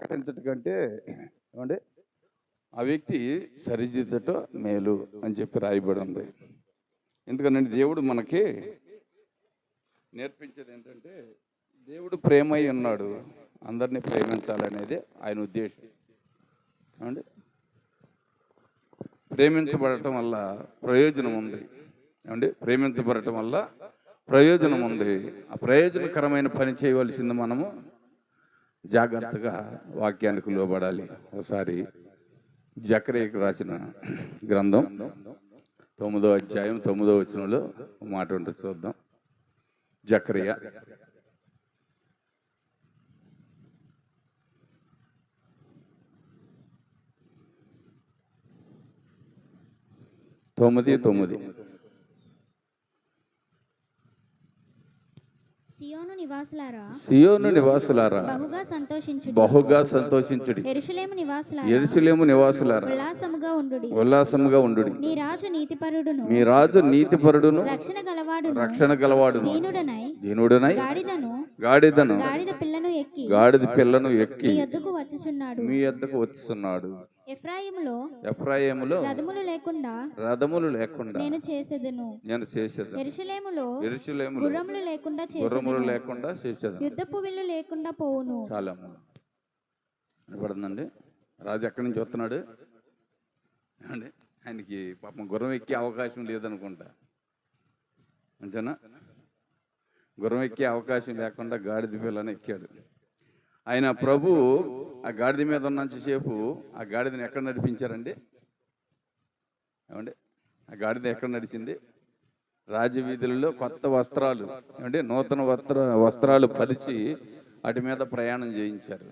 ప్రకటించటకంటే ఏమంటే ఆ వ్యక్తి సరిదిద్దట మేలు అని చెప్పి రాయబడి ఉంది. ఎందుకంటే దేవుడు మనకి నేర్పించేది ఏంటంటే దేవుడు ప్రేమై ఉన్నాడు, అందరినీ ప్రేమించాలనేది ఆయన ఉద్దేశం. ఏమండి ప్రేమించబడటం వల్ల ప్రయోజనం ఉంది. ఏమండి ప్రేమించబడటం వల్ల ప్రయోజనం ఉంది. ఆ ప్రయోజనకరమైన పని చేయవలసింది మనము జాగ్రత్తగా వాక్యానికి లోబడాలి. ఒకసారి జకర్యాకు రాసిన గ్రంథం 9వ అధ్యాయం 9వ వచనంలో మాట ఉంటుంది, చూద్దాం. జకర్యా 9:9. సియోను నివాసులారా బహుగా సంతోషించుడి. యెరూషలేము నివాసులారా ఉల్లాసముగా ఉండుడి. మీ రాజు నీతిపరుడును రక్షణ గలవాడును దీనుడనై గాడిద పిల్లను ఎక్కి మీ యొద్దకు వచ్చుచున్నాడు. ఎఫ్రాయిములో రథములు లేకుండా నేను చేసేదను. యెరూషలేములో గుర్రములు లేకుండా చేసేదను. యుద్ధపు విల్లు లేకుండా పోవును. చాలా వినపడుతుందండి. రాజు ఎక్కడి నుంచి వస్తున్నాడు అండి? ఆయనకి పాపం గుర్రం ఎక్కే అవకాశం లేదనుకుంటా, అంతేనా? గుర్రం ఎక్కే అవకాశం లేకుండా గాడిద పిల్లని ఎక్కాడు. ఆయన ప్రభు ఆ గాడిద మీద ఉన్నంతసేపు ఆ గాడిదని ఎక్కడ నడిపించారండి? ఏమండి ఆ గాడిద ఎక్కడ నడిచింది? రాజవీధులలో కొత్త వస్త్రాలు, ఏమంటే నూతన వస్త్రాలు పరిచి వాటి మీద ప్రయాణం చేయించారు.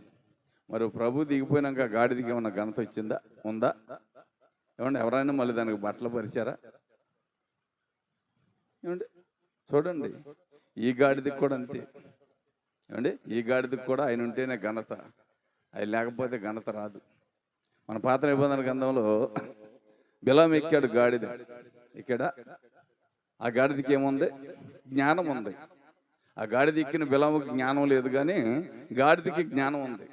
మరి ప్రభు దిగిపోయినాక గాడిదికి ఏమన్నా ఘనత వచ్చిందా? ఉందా? ఏమంటే ఎవరైనా మళ్ళీ దానికి బట్టలు పరిచారా? ఏమండి చూడండి, ఈ గాడిదికి కూడా అంతే. ఏమండి ఈ గాడిదికి కూడా ఆయన ఉంటేనే ఘనత, ఆయన లేకపోతే ఘనత రాదు. మన పాత నిబంధన గ్రంథంలో బిలాము ఎక్కాడు గాడిద. ఇక్కడ ఆ గాడిదికి ఏముంది? జ్ఞానం ఉంది. ఆ గాడిద ఎక్కిన బిలాముకి జ్ఞానం లేదు, కానీ గాడిదికి జ్ఞానం ఉంది.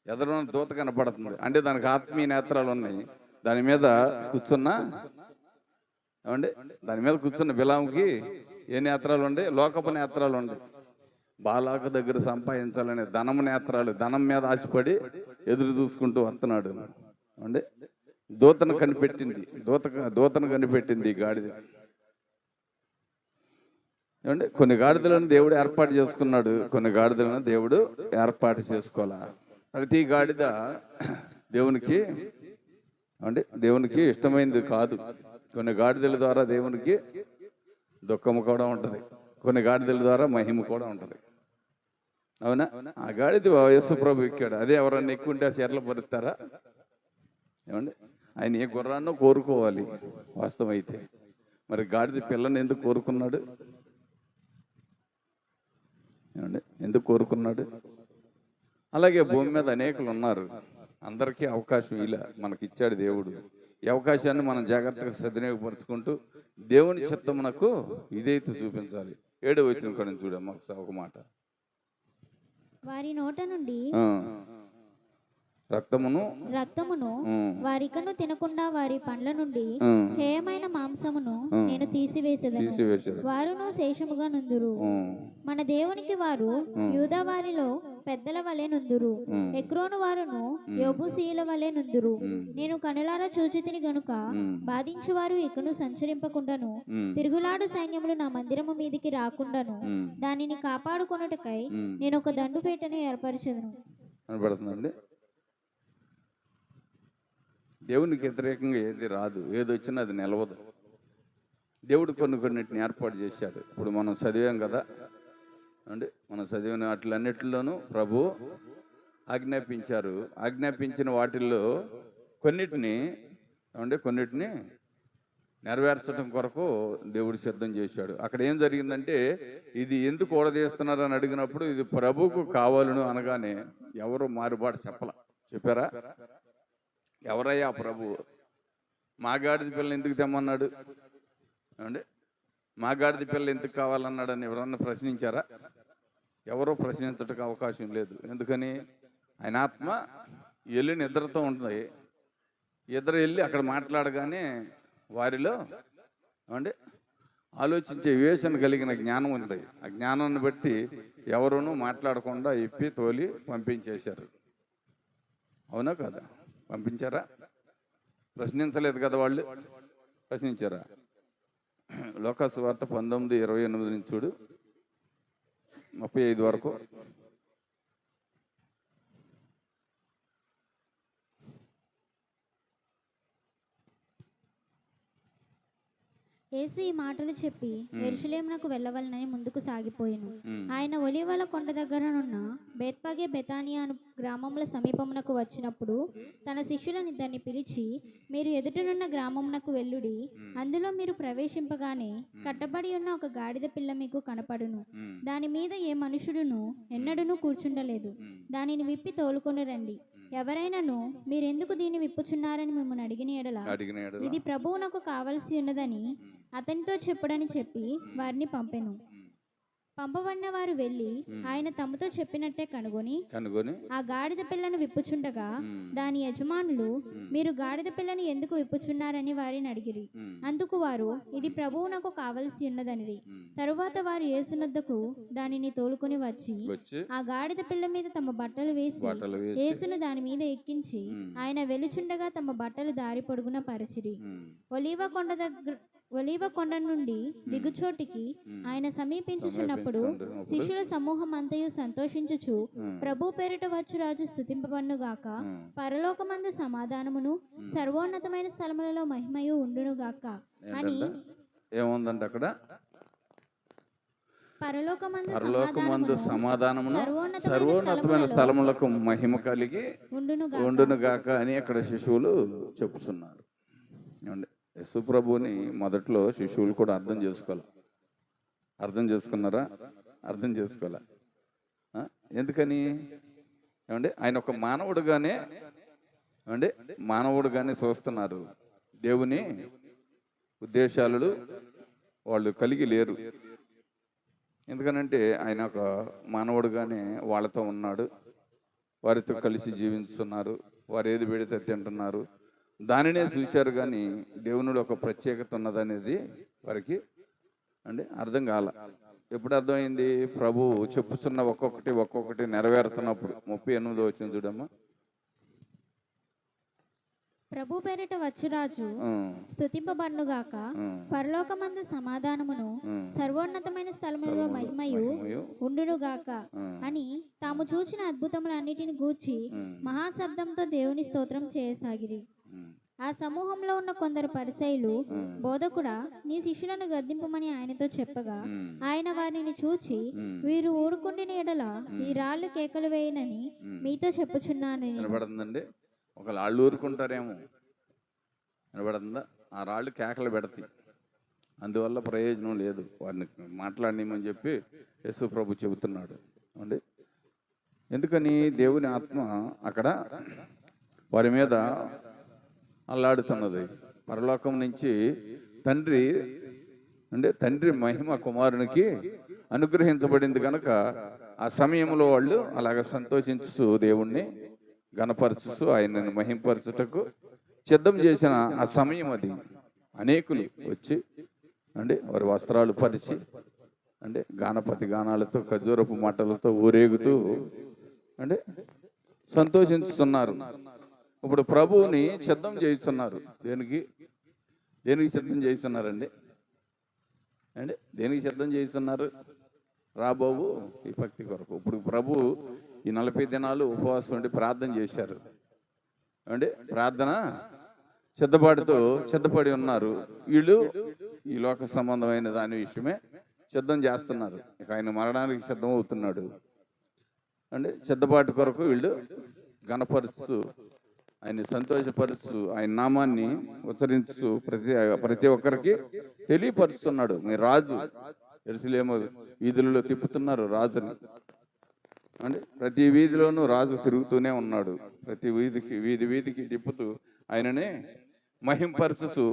ఎదురున్న దూత కనపడుతుంది అంటే దానికి ఆత్మీయ నేత్రాలు ఉన్నాయి. దాని మీద కూర్చున్న ఏమండి దాని మీద కూర్చున్న బిలాముకి ఏ నేత్రాలు ఉండే? లోకపు నేత్రాలు ఉండే. బాలాకు దగ్గర సంపాదించాలనే ధనము నేత్రాలు, ధనం మీద ఆశపడి ఎదురు చూసుకుంటూ వస్తున్నాడు. అంటే దూతను కనిపెట్టింది గాడిద. ఏమంటే కొన్ని గాడిదలను దేవుడు ఏర్పాటు చేసుకున్నాడు, కొన్ని గాడిదలను దేవుడు ఏర్పాటు చేసుకోవాలా. ప్రతి గాడిద దేవునికి ఇష్టమైనది కాదు. కొన్ని గాడిదల ద్వారా దేవునికి దుఃఖము కూడా ఉంటుంది, కొన్ని గాడిదల ద్వారా మహిమ కూడా ఉంటుంది. అవునా? ఆ గాడిద యేసు ప్రభు ఎక్కాడు. అదే ఎవరన్నా ఎక్కుంటే ఆ చీరలు పరుస్తారా? ఏమండి ఆయన ఏ గుర్రాన్నో కోరుకోవాలి వాస్తవం అయితే. మరి గాడిద పిల్లని ఎందుకు కోరుకున్నాడు? ఏమండి ఎందుకు కోరుకున్నాడు? అలాగే భూమి మీద అనేకులు ఉన్నారు, అందరికీ అవకాశం ఇలా మనకిచ్చాడు దేవుడు. ఈ అవకాశాన్ని మనం జాగ్రత్తగా సద్వినియోగపరుచుకుంటూ దేవుని చిత్తమునకు ఇదైతే చూపించాలి. 7వ వచనం కూడా చూడమ్మా ఒక మాట. వారి నోట నుండి రక్తమును వారికను తినకుండా వారి పండ్ల నుండి హేయమైన మాంసమును నేను తీసివేసేదను. వారును శేషముగా నుందురు. మన దేవునికి వారు యూదా వారిలో పెద్దల వలె నుందురు. ఎక్రోను వారును యెబూసీయుల వలె నుందురు. నేను కనులారా చూచితిని గనుక బాధించువారు ఇకను సంచరింపకుండాను, తిరుగులాడు సైన్యములు నా మందిరము మీదికి రాకుండాను దానిని కాపాడుకొనుటకై నేను ఒక దండుపేటను ఏర్పరచెదను. కనబడుతుందండి. దేవునికి వ్యతిరేకంగా ఏది రాదు, ఏది వచ్చినా అది నిలవదు. దేవుడు కొన్నిటిని ఏర్పాటు చేశాడు. ఇప్పుడు మనం చదివాం కదా అండి, మనం చదివిన వాటిలన్నిటిలోనూ ప్రభు ఆజ్ఞాపించిన వాటిల్లో కొన్నిటిని నెరవేర్చడం కొరకు దేవుడు సిద్ధం చేశాడు. అక్కడ ఏం జరిగిందంటే, ఇది ఎందుకు ఓడదీస్తున్నారు అని అడిగినప్పుడు ఇది ప్రభువుకు కావాలను అనగానే ఎవరు మారుబాటు చెప్పారా? ఎవరయ్యా ప్రభు? మా గాడిద పిల్లలు ఎందుకు తెమ్మన్నాడు? ఏమండి మా గాడిద పిల్లలు ఎందుకు కావాలన్నాడని ఎవరన్నా ప్రశ్నించారా? ఎవరో ప్రశ్నించడానికి అవకాశం లేదు. ఎందుకని? ఆయన ఆత్మ వెళ్ళి నిద్రతో ఉంటుంది. ఇద్దరు వెళ్ళి అక్కడ మాట్లాడగానే వారిలో ఏమంటే ఆలోచించే వివేచన కలిగిన జ్ఞానం ఉంది. ఆ జ్ఞానాన్ని బట్టి ఎవరునూ మాట్లాడకుండా ఇప్పి తోలి పంపించేశారు. అవునా కదా? పంపించారా? ప్రశ్నించలేదు కదా వాళ్ళు? ప్రశ్నించారా? లోకాసు వార్త 19:28 నుంచి చూడు, 35 వరకు. యేసు ఈ మాటలు చెప్పి యెరూషలేమునకు వెళ్ళవలనని ముందుకు సాగిపోయెను. ఆయన ఒలీవల కొండ దగ్గరనున్న బేత్పగే బెతానియా అను గ్రామముల సమీపమునకు వచ్చినప్పుడు తన శిష్యులనిద్దరిని పిలిచి, మీరు ఎదుటనున్న గ్రామమునకు వెళ్ళుడి. అందులో మీరు ప్రవేశింపగానే కట్టబడి ఉన్న ఒక గాడిద పిల్ల మీకు కనపడును. దాని మీద ఏ మనుషుడును ఎన్నడూనూ కూర్చుండలేదు. దానిని విప్పి తోలుకొని రండి. ఎవరైనాను మీరెందుకు దీన్ని విప్పుచున్నారని మిమ్మల్ని అడిగిన ఎడల ఇది ప్రభువునకు కావలసి ఉన్నదని అతనితో చెప్పుడని చెప్పి వారిని పంపెను. పంపబడిన వారు వెళ్ళి ఆయన తమతో చెప్పినట్టే కనుగొని ఆ గాడిద పిల్లను విప్పుచుండగా దాని యజమానులు, మీరు గాడిద పిల్లని ఎందుకు విప్పుచున్నారని వారిని అడిగిరి. అందుకు వారు, ఇది ప్రభువునకు కావలసి ఉన్నదనిరి. తరువాత వారు యేసునొద్దకు దానిని తోలుకొని వచ్చి ఆ గాడిద పిల్ల మీద తమ బట్టలు వేసి యేసును దాని మీద ఎక్కించి ఆయన వెలుచుండగా తమ బట్టలు దారి పొడుగున పరిచిరి. ఒలీవ కొండ నుండి దిగుచోటికి ఆయన సమీపించుచున్నప్పుడు శిష్యుల సమూహం అంతయు సంతోషించుచు, ప్రభు పేరిట వచ్చు రాజు స్తుతింపబడునుగాక, పరలోకమందు సమాధానమును సర్వోన్నతమైన స్థలములలో మహిమయు ఉండునుగాక అని. ఏముందంటే అక్కడ పరలోకమందు సమాధానమును సర్వోన్నతమైన స్థలములకు మహిమ కలిగి ఉండునుగాక అని అక్కడ శిశువులు చెప్పుతున్నారు. యేసుప్రభుని మొదట్లో శిశువులు కూడా అర్థం చేసుకోవాలి. అర్థం చేసుకున్నారా? అర్థం చేసుకోవాలా? ఎందుకని? ఏమండి, ఆయన ఒక మానవుడుగానే మానవుడుగానే చూస్తున్నారు. దేవుని ఉద్దేశాలు వాళ్ళు కలిగి లేరు. ఎందుకనంటే ఆయన ఒక మానవుడుగానే వాళ్ళతో ఉన్నాడు, వారితో కలిసి జీవిస్తున్నారు, వారు ఏది పెడితే తింటున్నారు, దానినే చూశారు. కానీ దేవునుడు ఒక ప్రత్యేకత ఉన్నదనేది వారికి అర్థం కాల. ఎప్పుడు అర్థమైంది? ప్రభు చెప్పుతున్న ఒక్కొక్కటి నెరవేరుతున్నప్పుడు. 38 వచ్చింది చూడమ్మా. ప్రభు పేరిట వచ్చురాజు స్తుతింపబడునుగాక, పరలోకమందు సమాధానమును సర్వోన్నతమైన స్థలములలో మహిమయు ఉండునుగాక అని తాము చూచిన అద్భుతములన్నిటిని గూర్చి మహాశబ్దంతో దేవుని స్తోత్రం చేయసాగిరి. ఆ సమూహంలో ఉన్న కొందరు పరిసయ్యులు, బోధకుడా, నీ శిష్యులను గద్దింపమని ఆయనతో చెప్పగా ఆయన వారిని చూచి, వీరు ఊరుకుండిన ఎడల ఈ రాళ్ళు కేకలు వేయనని మీతో చెప్పుచున్నానని. వినబడుతుందండి? ఒక రాళ్ళు ఊరుకుంటారేమో, వినబడుతుందా? ఆ రాళ్ళు కేకలు పెడతాయి, అందువల్ల ప్రయోజనం లేదు, వారిని మాట్లాడనీమని చెప్పి యేసు ప్రభు చెబుతున్నాడు అండి. ఎందుకని? దేవుని ఆత్మ అక్కడ వారి మీద అల్లాడుతున్నది. పరలోకం నుంచి తండ్రి మహిమ కుమారునికి అనుగ్రహించబడింది కనుక ఆ సమయంలో వాళ్ళు అలాగ సంతోషించు దేవుణ్ణి గణపరచు ఆయనను మహింపరచుటకు సిద్ధం చేసిన ఆ సమయం అది. అనేకులు వచ్చి వారి వస్త్రాలు పరిచి గానపతి గానాలతో ఖర్జూరపు మాటలతో ఊరేగుతూ సంతోషిస్తున్నారు. ఇప్పుడు ప్రభువుని సిద్ధం చేయిస్తున్నారు. దేనికి సిద్ధం చేయిస్తున్నారండి? దేనికి సిద్ధం చేయిస్తున్నారు? రాబోవు ఈ భక్తి కొరకు. ఇప్పుడు ప్రభు ఈ 40 దినాలు ఉపవాసం ఉండి ప్రార్థన చేశారు. ప్రార్థన సిద్ధపడి ఉన్నారు. వీళ్ళు ఈ లోక సంబంధమైన దాని విషయమే సిద్ధం చేస్తున్నారు. ఇక ఆయన మరణానికి సిద్ధం అవుతున్నాడు. సిద్ధపాటు కొరకు వీళ్ళు గణపరుస్తూ ఆయన్ని సంతోషపరుస్తూ ఆయన నామాన్ని ఉచ్చరిస్తూ ప్రతి ఒక్కరికి తెలియపరుస్తున్నాడు. మీ రాజు యెరూషలేము వీధులలో తిప్పుతున్నారు రాజుని. ప్రతి వీధిలోనూ రాజు తిరుగుతూనే ఉన్నాడు. ప్రతి వీధికి తిప్పుతూ ఆయననే మహింపరచుతూ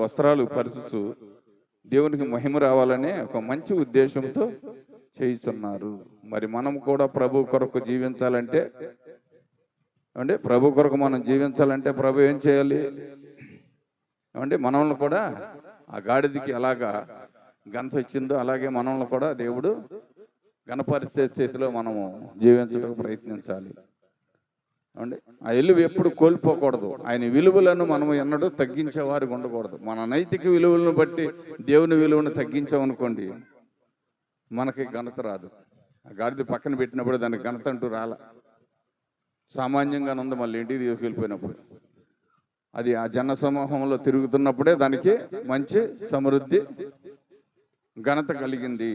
వస్త్రాలు పరచుతూ దేవునికి మహిమ రావాలనే ఒక మంచి ఉద్దేశంతో చేయిస్తున్నారు. మరి మనం కూడా ప్రభు కొరకు జీవించాలంటే అంటే ప్రభు కొరకు మనం జీవించాలంటే ప్రభు ఏం చేయాలి అంటే మనల్ని కూడా ఆ గాడిదకి ఎలాగా ఘనత ఇచ్చిందో అలాగే మనల్ని కూడా దేవుడు ఘనపరిచే స్థితిలో మనము జీవించడానికి ప్రయత్నించాలి. అంటే ఆ విలువ ఎప్పుడు కోల్పోకూడదు. ఆయన విలువలను మనం ఎన్నడూ తగ్గించేవారికి ఉండకూడదు. మన నైతిక విలువలను బట్టి దేవుని విలువను తగ్గించామనుకోండి మనకి ఘనత రాదు. ఆ గాడిద పక్కన పెట్టినప్పుడు దానికి ఘనత అంటూ రాల, సామాన్యంగా ఉంది. మళ్ళీ ఇంటికి తీసుకెళ్ళిపోయినప్పుడు అది ఆ జన సమూహంలో తిరుగుతున్నప్పుడే దానికి మంచి సమృద్ధి ఘనత కలిగింది.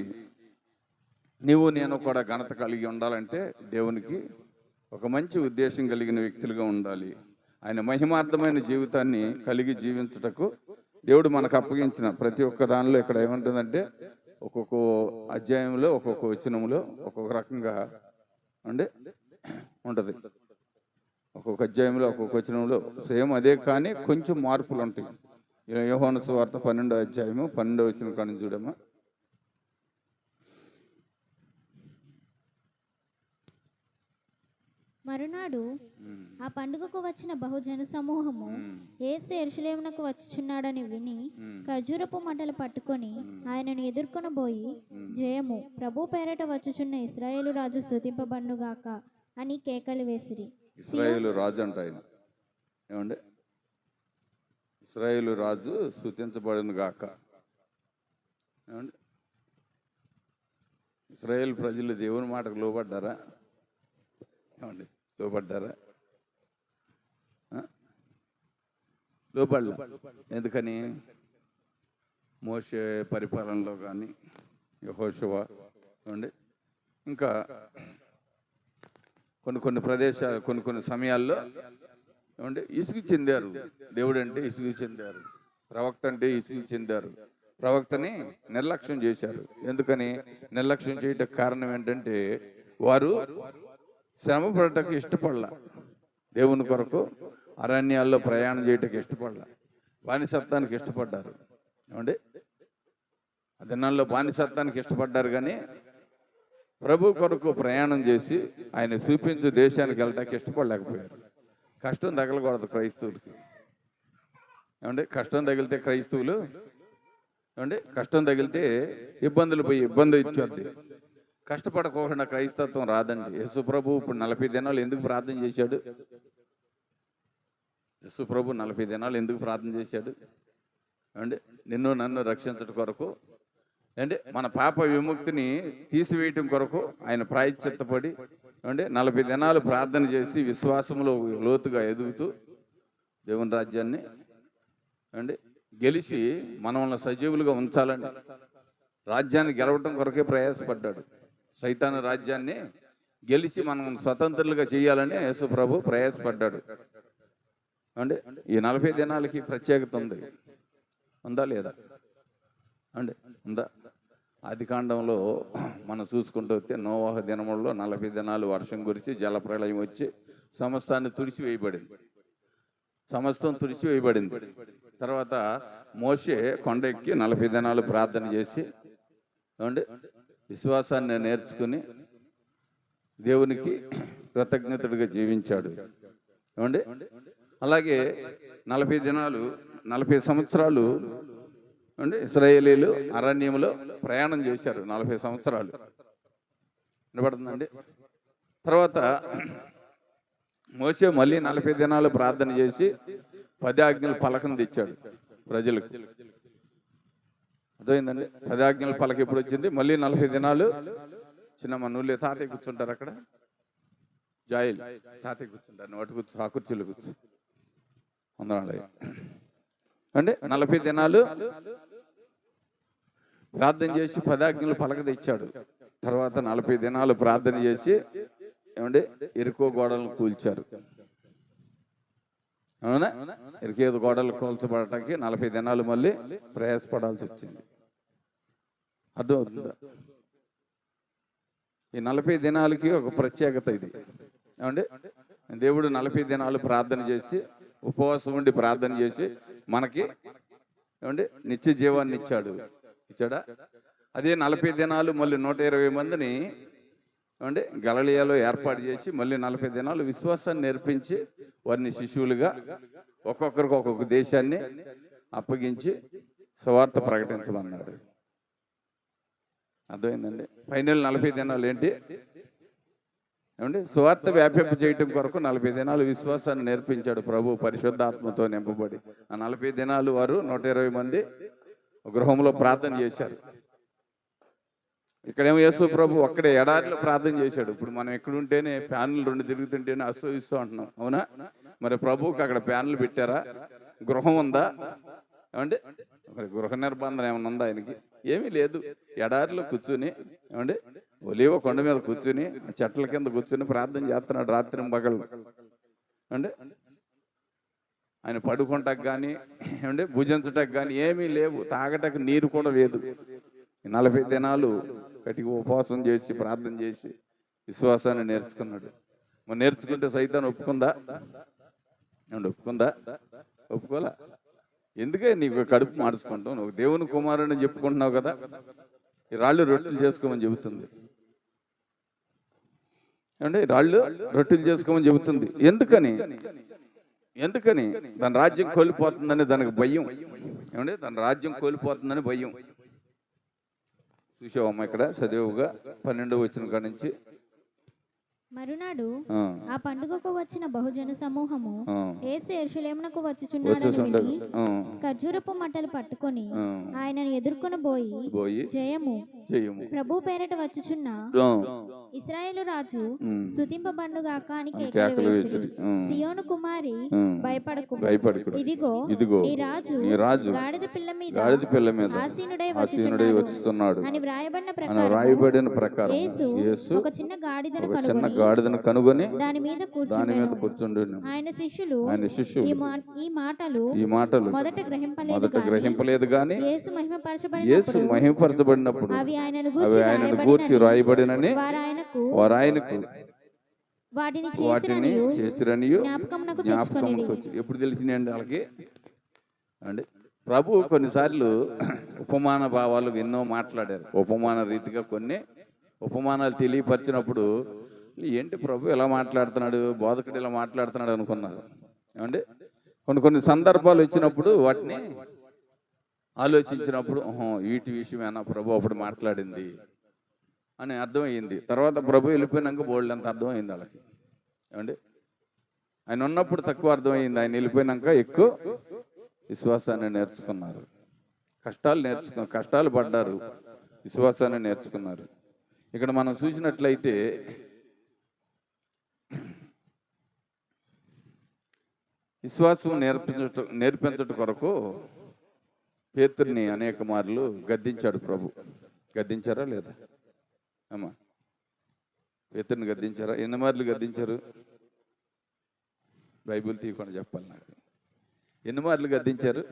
నీవు నేను కూడా ఘనత కలిగి ఉండాలంటే దేవునికి ఒక మంచి ఉద్దేశం కలిగిన వ్యక్తులుగా ఉండాలి. ఆయన మహిమార్థమైన జీవితాన్ని కలిగి జీవించుటకు దేవుడు మనకు అప్పగించిన ప్రతి ఒక్క దానిలో ఇక్కడ ఏముంటుందంటే ఒక్కొక్క అధ్యాయంలో ఒక్కొక్క వచనంలో ఒక్కొక్క రకంగా అంటే ఉంటుంది. ఒక్కొక్క అధ్యాయంలో ఒక్కొక్క వచనంలో సేమ్ అదే, కానీ కొంచెం మార్పులు ఉంటాయి. యోహాను సువార్త 12వ అధ్యాయము 12వ వచనం కానీ చూడమ్మా. మరునాడు ఆ పండుగకు వచ్చిన బహుజన సమూహము యేసు యెరూషలేమునకు వచ్చుచున్నాడని విని ఖర్జూరపు మంటలు పట్టుకొని ఆయనను ఎదుర్కొనబోయి, జయము, ప్రభు పేరట వచ్చుచున్న ఇశ్రాయేలు రాజు స్తుతింపబడునుగాక అని కేకలు వేసిరి. ఇశ్రాయేలు రాజు అంట ఆయన. ఏమండి? ఇశ్రాయేలు రాజు స్తుతించబడునుగాక. ఏమండి? ఇశ్రాయేల్ ప్రజలు దేవుని మాటకు లోబడ్డారా? ఏమండి? లోబడ్డారా? లోబడ్డా. ఎందుకని? మోషే పరిపాలనలో కానీ యెహోషువ ఏమండి ఇంకా కొన్ని ప్రదేశాలు కొన్ని సమయాల్లో ఏమంటే ఇసుగు చెందారు. దేవుడు అంటే ఇసుగు చెందారు, ప్రవక్త అంటే ఇసుగు చెందారు. ప్రవక్తని నిర్లక్ష్యం చేశారు. ఎందుకని నిర్లక్ష్యం చేయటం కారణం ఏంటంటే వారు శ్రమ పడటకు ఇష్టపడలా, దేవుని కొరకు అరణ్యాల్లో ప్రయాణం చేయటకు ఇష్టపడలా, బానిసత్వానికి ఇష్టపడ్డారు. ఏమండి? ఆ దినాల్లో బానిసత్వానికి ఇష్టపడ్డారు, కానీ ప్రభు కొరకు ప్రయాణం చేసి ఆయన చూపించే దేశానికి వెళ్ళటానికి ఇష్టపడలేకపోయారు. కష్టం తగలకూడదు క్రైస్తవులకి. ఏమంటే కష్టం తగిలితే క్రైస్తవులు ఏమంటే కష్టం తగిలితే ఇబ్బందులు పోయి ఇబ్బంది ఇచ్చేద్ది. కష్టపడకోకుండా క్రైస్తత్వం రాదండి. యేసు ప్రభు ఇప్పుడు 40 దినాలు ఎందుకు ప్రార్థన చేశాడు? యేసు ప్రభు 40 దినాలు ఎందుకు ప్రార్థన చేశాడు? ఏమంటే నిన్ను నన్ను రక్షించడం కొరకు, అంటే మన పాప విముక్తిని తీసివేయటం కొరకు ఆయన ప్రాయశ్చిత్తపడి అంటే 40 దినాలు ప్రార్థన చేసి విశ్వాసంలో లోతుగా ఎదుగుతూ దేవుని రాజ్యాన్ని అంటే గెలిచి మనల్ని సజీవులుగా ఉంచాలని రాజ్యాన్ని గెలవటం కొరకే ప్రయాసపడ్డాడు. సైతాను రాజ్యాన్ని గెలిచి మనం స్వతంత్రులుగా చేయాలని యేసు ప్రభు ప్రయాసపడ్డాడు. అంటే ఈ 40 దినాలకి ప్రత్యేకత ఉంది, ఉందా లేదా? అంటే ఉందా? ఆదికాండంలో మనం చూసుకుంటూ వస్తే నోవాహ దినములలో 40 దినాలు వర్షం కురిసి జలప్రళయం వచ్చి సమస్తాన్ని తుడిచివేయబడింది. సమస్తం తుడిచివేయబడింది. తర్వాత మోషే కొండ ఎక్కి 40 దినాలు ప్రార్థన చేసి ఏమంటే విశ్వాసాన్ని నేర్చుకుని దేవునికి కృతజ్ఞతడుగా జీవించాడు. ఏమండి? అలాగే 40 దినాలు 40 సంవత్సరాలు అంటే ఇశ్రాయేలీలు అరణ్యంలో ప్రయాణం చేశారు. 40 సంవత్సరాలు వినపడుతుందండి. తర్వాత మోషే మళ్ళీ 40 దినాలు ప్రార్థన చేసి 10 ఆజ్ఞల పలకను తెచ్చాడు ప్రజలకు. అర్థమైందండి? 10 ఆజ్ఞల పలక ఎప్పుడు వచ్చింది? మళ్ళీ 40 దినాలు. చిన్న మనూళ్ళే తాతయ్య కూర్చుంటారు అక్కడ, జాయిల్ తాతయ్య కూర్చుంటారు, వాటి కూర్చు ఆ కుర్చీలు కూర్చు అందరూ అంటే 40 దినాలు ప్రార్థన చేసి 10 ఆజ్ఞలు పలక తెచ్చాడు. తర్వాత 40 దినాలు ప్రార్థన చేసి ఏమంటే ఎరుకో గోడలను కూల్చారు. అవునా? ఎరుకేదో గోడలు కూల్చబడటానికి 40 దినాలు మళ్ళీ ప్రయాసపడాల్సి వచ్చింది. అర్థమవుతుందా? ఈ 40 దినాలకి ఒక ప్రత్యేకత ఇది. ఏమంటే దేవుడు 40 దినాలు ప్రార్థన చేసి ఉపవాసం ఉండి ప్రార్థన చేసి మనకి ఏమంటే నిత్య జీవాన్ని ఇచ్చాడా? అదే 40 దినాలు మళ్ళీ 120 మందిని ఏమంటే గలిలయలో ఏర్పాటు చేసి మళ్ళీ 40 దినాలు విశ్వాసాన్ని నేర్పించి వారిని శిష్యులుగా ఒక్కొక్కరికి ఒక్కొక్క దేశాన్ని అప్పగించి సువార్త ప్రకటించమన్నాడు. అర్థమైందండి? ఫైనల్ 40 దినాలు ఏంటి? ఏమండి సువార్త వ్యాపింప చేయటం కొరకు 40 దినాలు విశ్వాసాన్ని నేర్పించాడు ప్రభు పరిశుద్ధాత్మతో నింపబడి. ఆ 40 దినాలు వారు 120 మంది గృహంలో ప్రార్థన చేశారు. ఇక్కడేమో యేసు ప్రభు ఒక్కడే ఎడారిలో ప్రార్థన చేశాడు. ఇప్పుడు మనం ఎక్కడుంటేనే ఫ్యాన్లు 2 తిరుగుతుంటేనే అస్సు ఇస్తూ అంటున్నాం, అవునా? మరి ప్రభువుకి అక్కడ ఫ్యాన్లు పెట్టారా? గృహం ఉందా? ఏమంటే మరి గృహ నిర్బంధం ఏమైనా ఉందా ఆయనకి? ఏమీ లేదు. ఎడారిలో కూర్చుని ఏమంటే ఒలీవ కొండ మీద కూర్చుని చెట్ల కింద కూర్చుని ప్రార్థన చేస్తున్నాడు రాత్రి పగళ్ళు. అంటే ఆయన పడుకుంటాకు కానీ ఏమంటే భుజించటానికి కానీ ఏమీ లేవు, తాగటానికి నీరు కూడా లేదు. 40 దినాలు కటికి ఉపవాసం చేసి ప్రార్థన చేసి విశ్వాసాన్ని నేర్చుకున్నాడు. మరి నేర్చుకుంటే సైతాన్ని ఒప్పుకుందా? ఏమంటే ఒప్పుకుందా? ఒప్పుకోలే. ఎందుకే నీకు కడుపు మార్చుకుంటావు? నువ్వు దేవుని కుమారుని చెప్పుకుంటున్నావు కదా, ఈ రాళ్ళు రొట్టెలు చేసుకోమని చెబుతుంది. అంటే రాళ్ళు రొట్టెలు చేసుకోమని చెబుతుంది. ఎందుకని దాని రాజ్యం కోల్పోతుందని దానికి భయం. ఏమంటే దాని రాజ్యం కోల్పోతుందని భయం. చూసావమ్మా ఇక్కడ చదివుగా 12వ వచనం కాడ నుంచి. మరునాడు ఆ పండుగకు వచ్చిన బహుజన సమూహము యేసు యెరూషలేమునకు వచ్చుచున్నాడని విని ఖర్జూరపు మట్టలు పట్టుకొని ఆయనను ఎదుర్కొని పోయి జయము ప్రభు పేరట వచ్చుచున్న ఇశ్రాయేలు రాజు స్తుతింపబడుగాక అని కేకలు వేసిరి. సియోను కుమారి భయపడకుము, ఇదిగో నీ రాజు గాడిద పిల్ల మీద ఆసీనుడై వచ్చుచున్నాడు అని వ్రాయబడిన ప్రకారం యేసు ఒక చిన్న గాడిదను కనుగొని దాని మీద కూర్చుండు. ఆయన శిష్యులు ఈ మాటలు మొదట గ్రహింపలేదు గాని యేసు మహిమపరచబడినప్పుడు అవి ఆయనను గూర్చి రాయబడినని వారు ఆయనకు వాటిని చేసిరని జ్ఞాపకమునకు వచ్చి. ఎప్పుడు తెలిసిందండి వాళ్ళకి? అండి ప్రభు కొన్నిసార్లు ఉపమాన భావాలు ఎన్నో మాట్లాడారు. ఉపమాన రీతిగా కొన్ని ఉపమానాలు తెలియపరిచినప్పుడు ఏంటి ప్రభు ఎలా మాట్లాడుతున్నాడు, బోధకుడు ఇలా మాట్లాడుతున్నాడు అనుకున్నారు. ఏమంటే కొన్ని సందర్భాలు వచ్చినప్పుడు వాటిని ఆలోచించినప్పుడు వీటి విషయమేనా ప్రభు అప్పుడు మాట్లాడింది అని అర్థమయ్యింది. తర్వాత ప్రభు వెళ్ళిపోయినాక బోల్డ్ అంత అర్థమైంది వాళ్ళకి. ఏమండి ఆయన ఉన్నప్పుడు తక్కువ అర్థమైంది, ఆయన వెళ్ళిపోయినాక ఎక్కువ విశ్వాసాన్ని నేర్చుకున్నారు. కష్టాలు పడ్డారు, విశ్వాసాన్ని నేర్చుకున్నారు. ఇక్కడ మనం చూసినట్లయితే విశ్వాసం నేర్పించట కొరకు పేతురుని అనేక మార్లు గద్దించాడు ప్రభు. గద్దించారా లేదా అమ్మా? పేతురుని గద్దించారా? ఎన్ని మార్లు గద్దించారు? బైబిల్ తీయకుండా చెప్పాలి నాకు. ఎన్ని మార్లు గద్దించారు?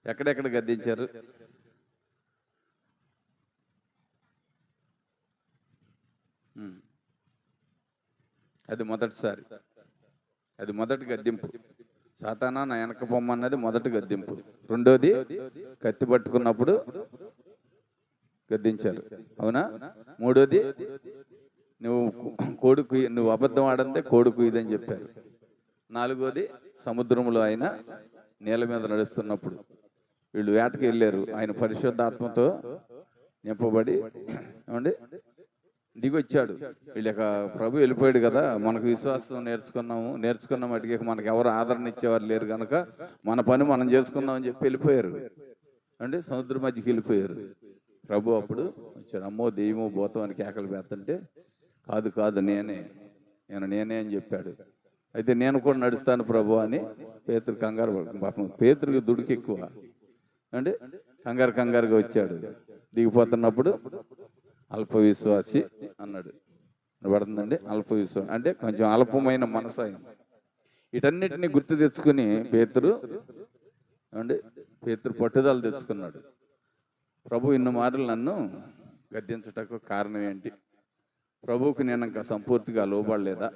ఎక్కడెక్కడ గద్దించారు? అది మొదటిసారి, అది మొదటి గద్దింపు. సాతానా నా వెనక పొమ్మన్నది మొదటి గద్దింపు. రెండోది కత్తి పట్టుకున్నప్పుడు గద్దించారు, అవునా? మూడోది నువ్వు అబద్ధం ఆడందే కోడుకు ఇదని చెప్పారు. నాలుగోది సముద్రంలో ఆయన నీళ్ళ మీద నడుస్తున్నప్పుడు వీళ్ళు వేటకి వెళ్ళారు. ఆయన పరిశుద్ధాత్మతో నింపబడి ఏమండి దిగొచ్చాడు. వీళ్ళ ప్రభు వెళ్ళిపోయాడు కదా, మనకు విశ్వాసం నేర్చుకున్న మటుకి మనకు ఎవరు ఆదరణ ఇచ్చేవారు లేరు కనుక మన పని మనం చేసుకుందామని చెప్పి వెళ్ళిపోయారు. అంటే సముద్రం మధ్యకి వెళ్ళిపోయారు. ప్రభు అప్పుడు వచ్చారు. అమ్మో దెయ్యమో భూతం అని కేకలు పెడుతుంటే కాదు నేనే అని చెప్పాడు. అయితే నేను కూడా నడుస్తాను ప్రభు అని పేతురు కంగారు పాపం. పేతురుకి దుడికి ఎక్కువ. అంటే కంగారుగా వచ్చాడు. దిగిపోతున్నప్పుడు అల్ప విశ్వాసి అన్నాడు. పడుతుందండి అల్ప విశ్వాసం అంటే కొంచెం అల్పమైన మనసు ఆయన. వీటన్నిటిని గుర్తు తెచ్చుకుని పేతురు పట్టుదల తెచ్చుకున్నాడు. ప్రభు ఇన్ని మార్లు నన్ను గద్దించటకు కారణం ఏంటి? ప్రభువుకి నేను ఇంకా సంపూర్తిగా లోబడలేదా?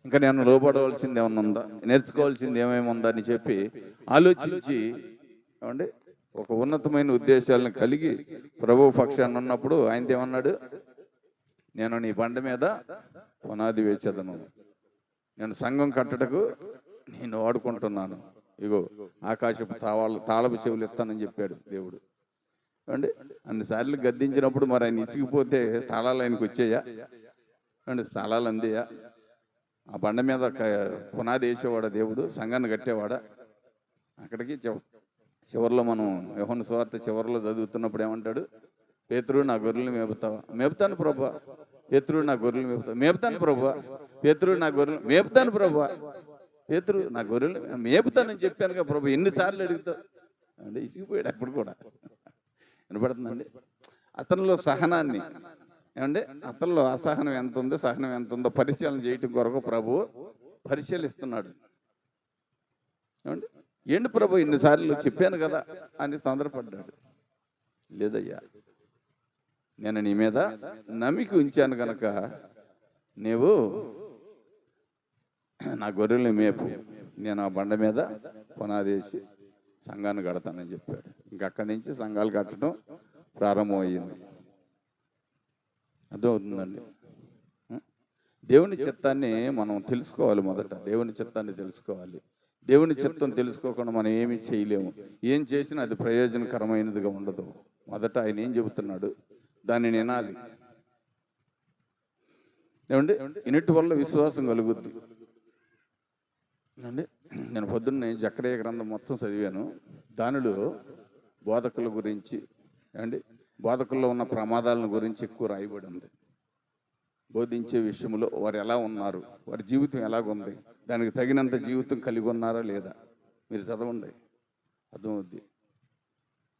ఇంకా నేను లోబడవలసింది ఏమన్నా ఉందా? నేర్చుకోవాల్సింది ఏమేమి ఉందా అని చెప్పి ఆలోచించి ఏమండి ఒక ఉన్నతమైన ఉద్దేశాలను కలిగి ప్రభు పక్షాన్ని ఉన్నప్పుడు ఆయనతో ఏమన్నాడు? నేను నీ బండ మీద పునాది వేసేదను, నేను సంఘం కట్టడకు నేను వాడుకుంటున్నాను, ఇగో ఆకాశపు తాళపు చెవులు ఇస్తానని చెప్పాడు దేవుడు. అండి అన్నిసార్లు గద్దించినప్పుడు మరి ఆయన ఇసిగిపోతే తాళాలు ఆయనకు వచ్చాయా అండి? తాళాలు అందేయా? ఆ బండ మీద పునాది వేసేవాడా దేవుడు? సంఘాన్ని కట్టేవాడా? అక్కడికి చివరిలో మనం యోహాను సువార్త చివరిలో చదువుతున్నప్పుడు ఏమంటాడు? పేతురు నా గొర్రెలు మేపుతావా? మేపుతాను ప్రభువా. పేతురు నా గొర్రెలు మేపుతాను ప్రభువా. పేతురు నా గొర్రెలు మేపుతాను ప్రభువా. పేతురు నా గొర్రెలు మేపుతానని చెప్పానుగా ప్రభు, ఎన్నిసార్లు అడుగుతావు అంటే ఇసిగిపోయాడు అప్పుడు కూడా. వినపడుతుందండి? అతనిలో సహనాన్ని, ఏమంటే అతనిలో అసహనం ఎంత ఉందో సహనం ఎంత ఉందో పరిశీలన చేయటం కొరకు ప్రభు పరిశీలిస్తున్నాడు. ఏమండి ఏంటి ప్రభు ఇన్నిసార్లు చెప్పాను కదా అని తొందరపడ్డాడు. లేదయ్యా, నేను నీ మీద నమ్మిక ఉంచాను కనుక నీవు నా గొర్రెల్ని మేపు, నేను ఆ బండ మీద పునాదేసి సంఘాన్ని కడతానని చెప్పాడు. ఇంకక్కడి నుంచి సంఘాలు కట్టడం ప్రారంభమయ్యింది. అర్థమవుతుందండి? దేవుని చిత్తాన్ని మనం తెలుసుకోవాలి. మొదట దేవుని చిత్తాన్ని తెలుసుకోవాలి. దేవుని చిత్తం తెలుసుకోకుండా మనం ఏమీ చేయలేము. ఏం చేసినా అది ప్రయోజనకరమైనదిగా ఉండదు. మొదట ఆయన ఏం చెబుతున్నాడు దాన్ని వినాలి. ఏమండి ఇన్నిటి వల్ల విశ్వాసం కలుగుద్ది అండి. నేను పొద్దున్నే జకరియా గ్రంథం మొత్తం చదివాను. దానిలో బోధకుల గురించి, ఏమండి బోధకుల్లో ఉన్న ప్రమాదాలను గురించి ఎక్కువ రాయబడి ఉంది. బోధించే విషయంలో వారు ఎలా ఉన్నారు, వారి జీవితం ఎలాగుంది, దానికి తగినంత జీవితం కలిగి ఉన్నారా లేదా మీరు చదవండి, అర్థమవుద్ది.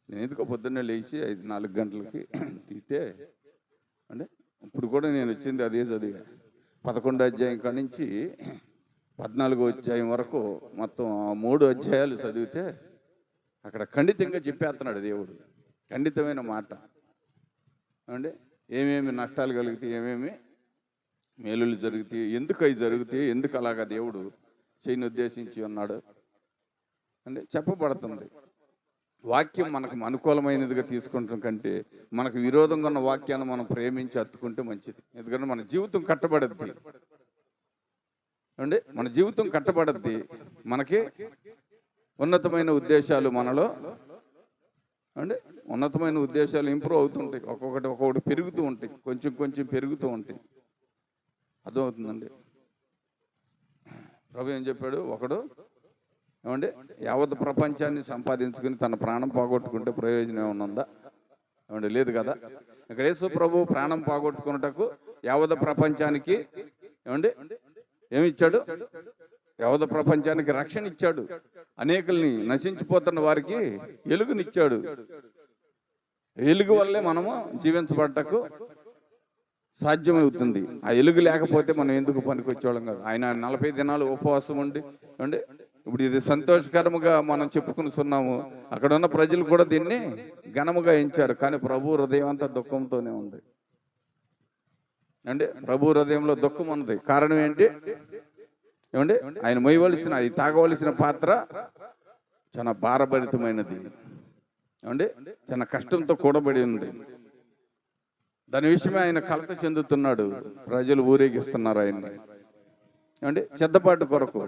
నేను ఎందుకో పొద్దున్నే లేచి 4 గంటలకి తీస్తే అంటే ఇప్పుడు కూడా నేను వచ్చింది అదే చదివా. 11వ అధ్యాయం కాడి నుంచి 14వ అధ్యాయం వరకు మొత్తం 3 అధ్యాయాలు చదివితే అక్కడ ఖండితంగా చెప్పేస్తున్నాడు దేవుడు. ఖండితమైన మాట. అంటే ఏమేమి నష్టాలు కలిగితే, ఏమేమి మేలులు జరుగుతాయి, ఎందుకు అవి జరుగుతాయి, ఎందుకు అలాగా దేవుడు చేయని ఉద్దేశించి ఉన్నాడు అంటే చెప్పబడుతుంది. వాక్యం మనకు అనుకూలమైనదిగా తీసుకుంటాం కంటే మనకు విరోధంగా ఉన్న వాక్యాన్ని మనం ప్రేమించి హత్తుకుంటే మంచిది. ఎందుకంటే మన జీవితం కట్టబడద్ది అండి, మన జీవితం కట్టబడద్ది. మనకి ఉన్నతమైన ఉద్దేశాలు మనలో అంటే ఉన్నతమైన ఉద్దేశాలు ఇంప్రూవ్ అవుతుంటాయి. ఒక్కొక్కటి పెరుగుతూ ఉంటాయి, కొంచెం కొంచెం పెరుగుతూ ఉంటాయి. అర్థమవుతుందండి? ప్రభు ఏం చెప్పాడు? ఒకడు ఏమంటే యావత్ ప్రపంచాన్ని సంపాదించుకుని తన ప్రాణం పోగొట్టుకుంటే ప్రయోజనం ఏమన్నా ఉందా? ఏమంటే లేదు కదా. ఇక్కడ యేసు ప్రభు ప్రాణం పోగొట్టుకున్నటకు యావత్ ప్రపంచానికి ఏమండి ఏమి ఇచ్చాడు? యావత్ ప్రపంచానికి రక్షణ ఇచ్చాడు. అనేకుల్ని నశించిపోతున్న వారికి వెలుగునిచ్చాడు. వెలుగు వల్లే మనము జీవించబడటకు సాధ్యమవుతుంది. ఆ వెలుగు లేకపోతే మనం ఎందుకు పనికొచ్చేవాళ్ళం కాదు. ఆయన 40 దినాలు ఉపవాసం ఉండి అంటే ఇప్పుడు ఇది సంతోషకరముగా మనం చెప్పుకున్నాము. అక్కడ ఉన్న ప్రజలు కూడా దీన్ని ఘనముగా ఎంచారు. కానీ ప్రభు హృదయం అంతా దుఃఖంతోనే ఉంది. అంటే ప్రభు హృదయంలో దుఃఖం ఉన్నది. కారణం ఏంటి? ఏమంటే ఆయన మొయ్యవలసిన, అది తాగవలసిన పాత్ర చాలా భారభరితమైనది. ఏమంటే చాలా కష్టంతో కూడబడి ఉంది. దాని విషయమే ఆయన కలత చెందుతున్నాడు. ప్రజలు ఊరేగిస్తున్నారు ఆయన్ని. అంటే చెద్దపాటు కొరకు,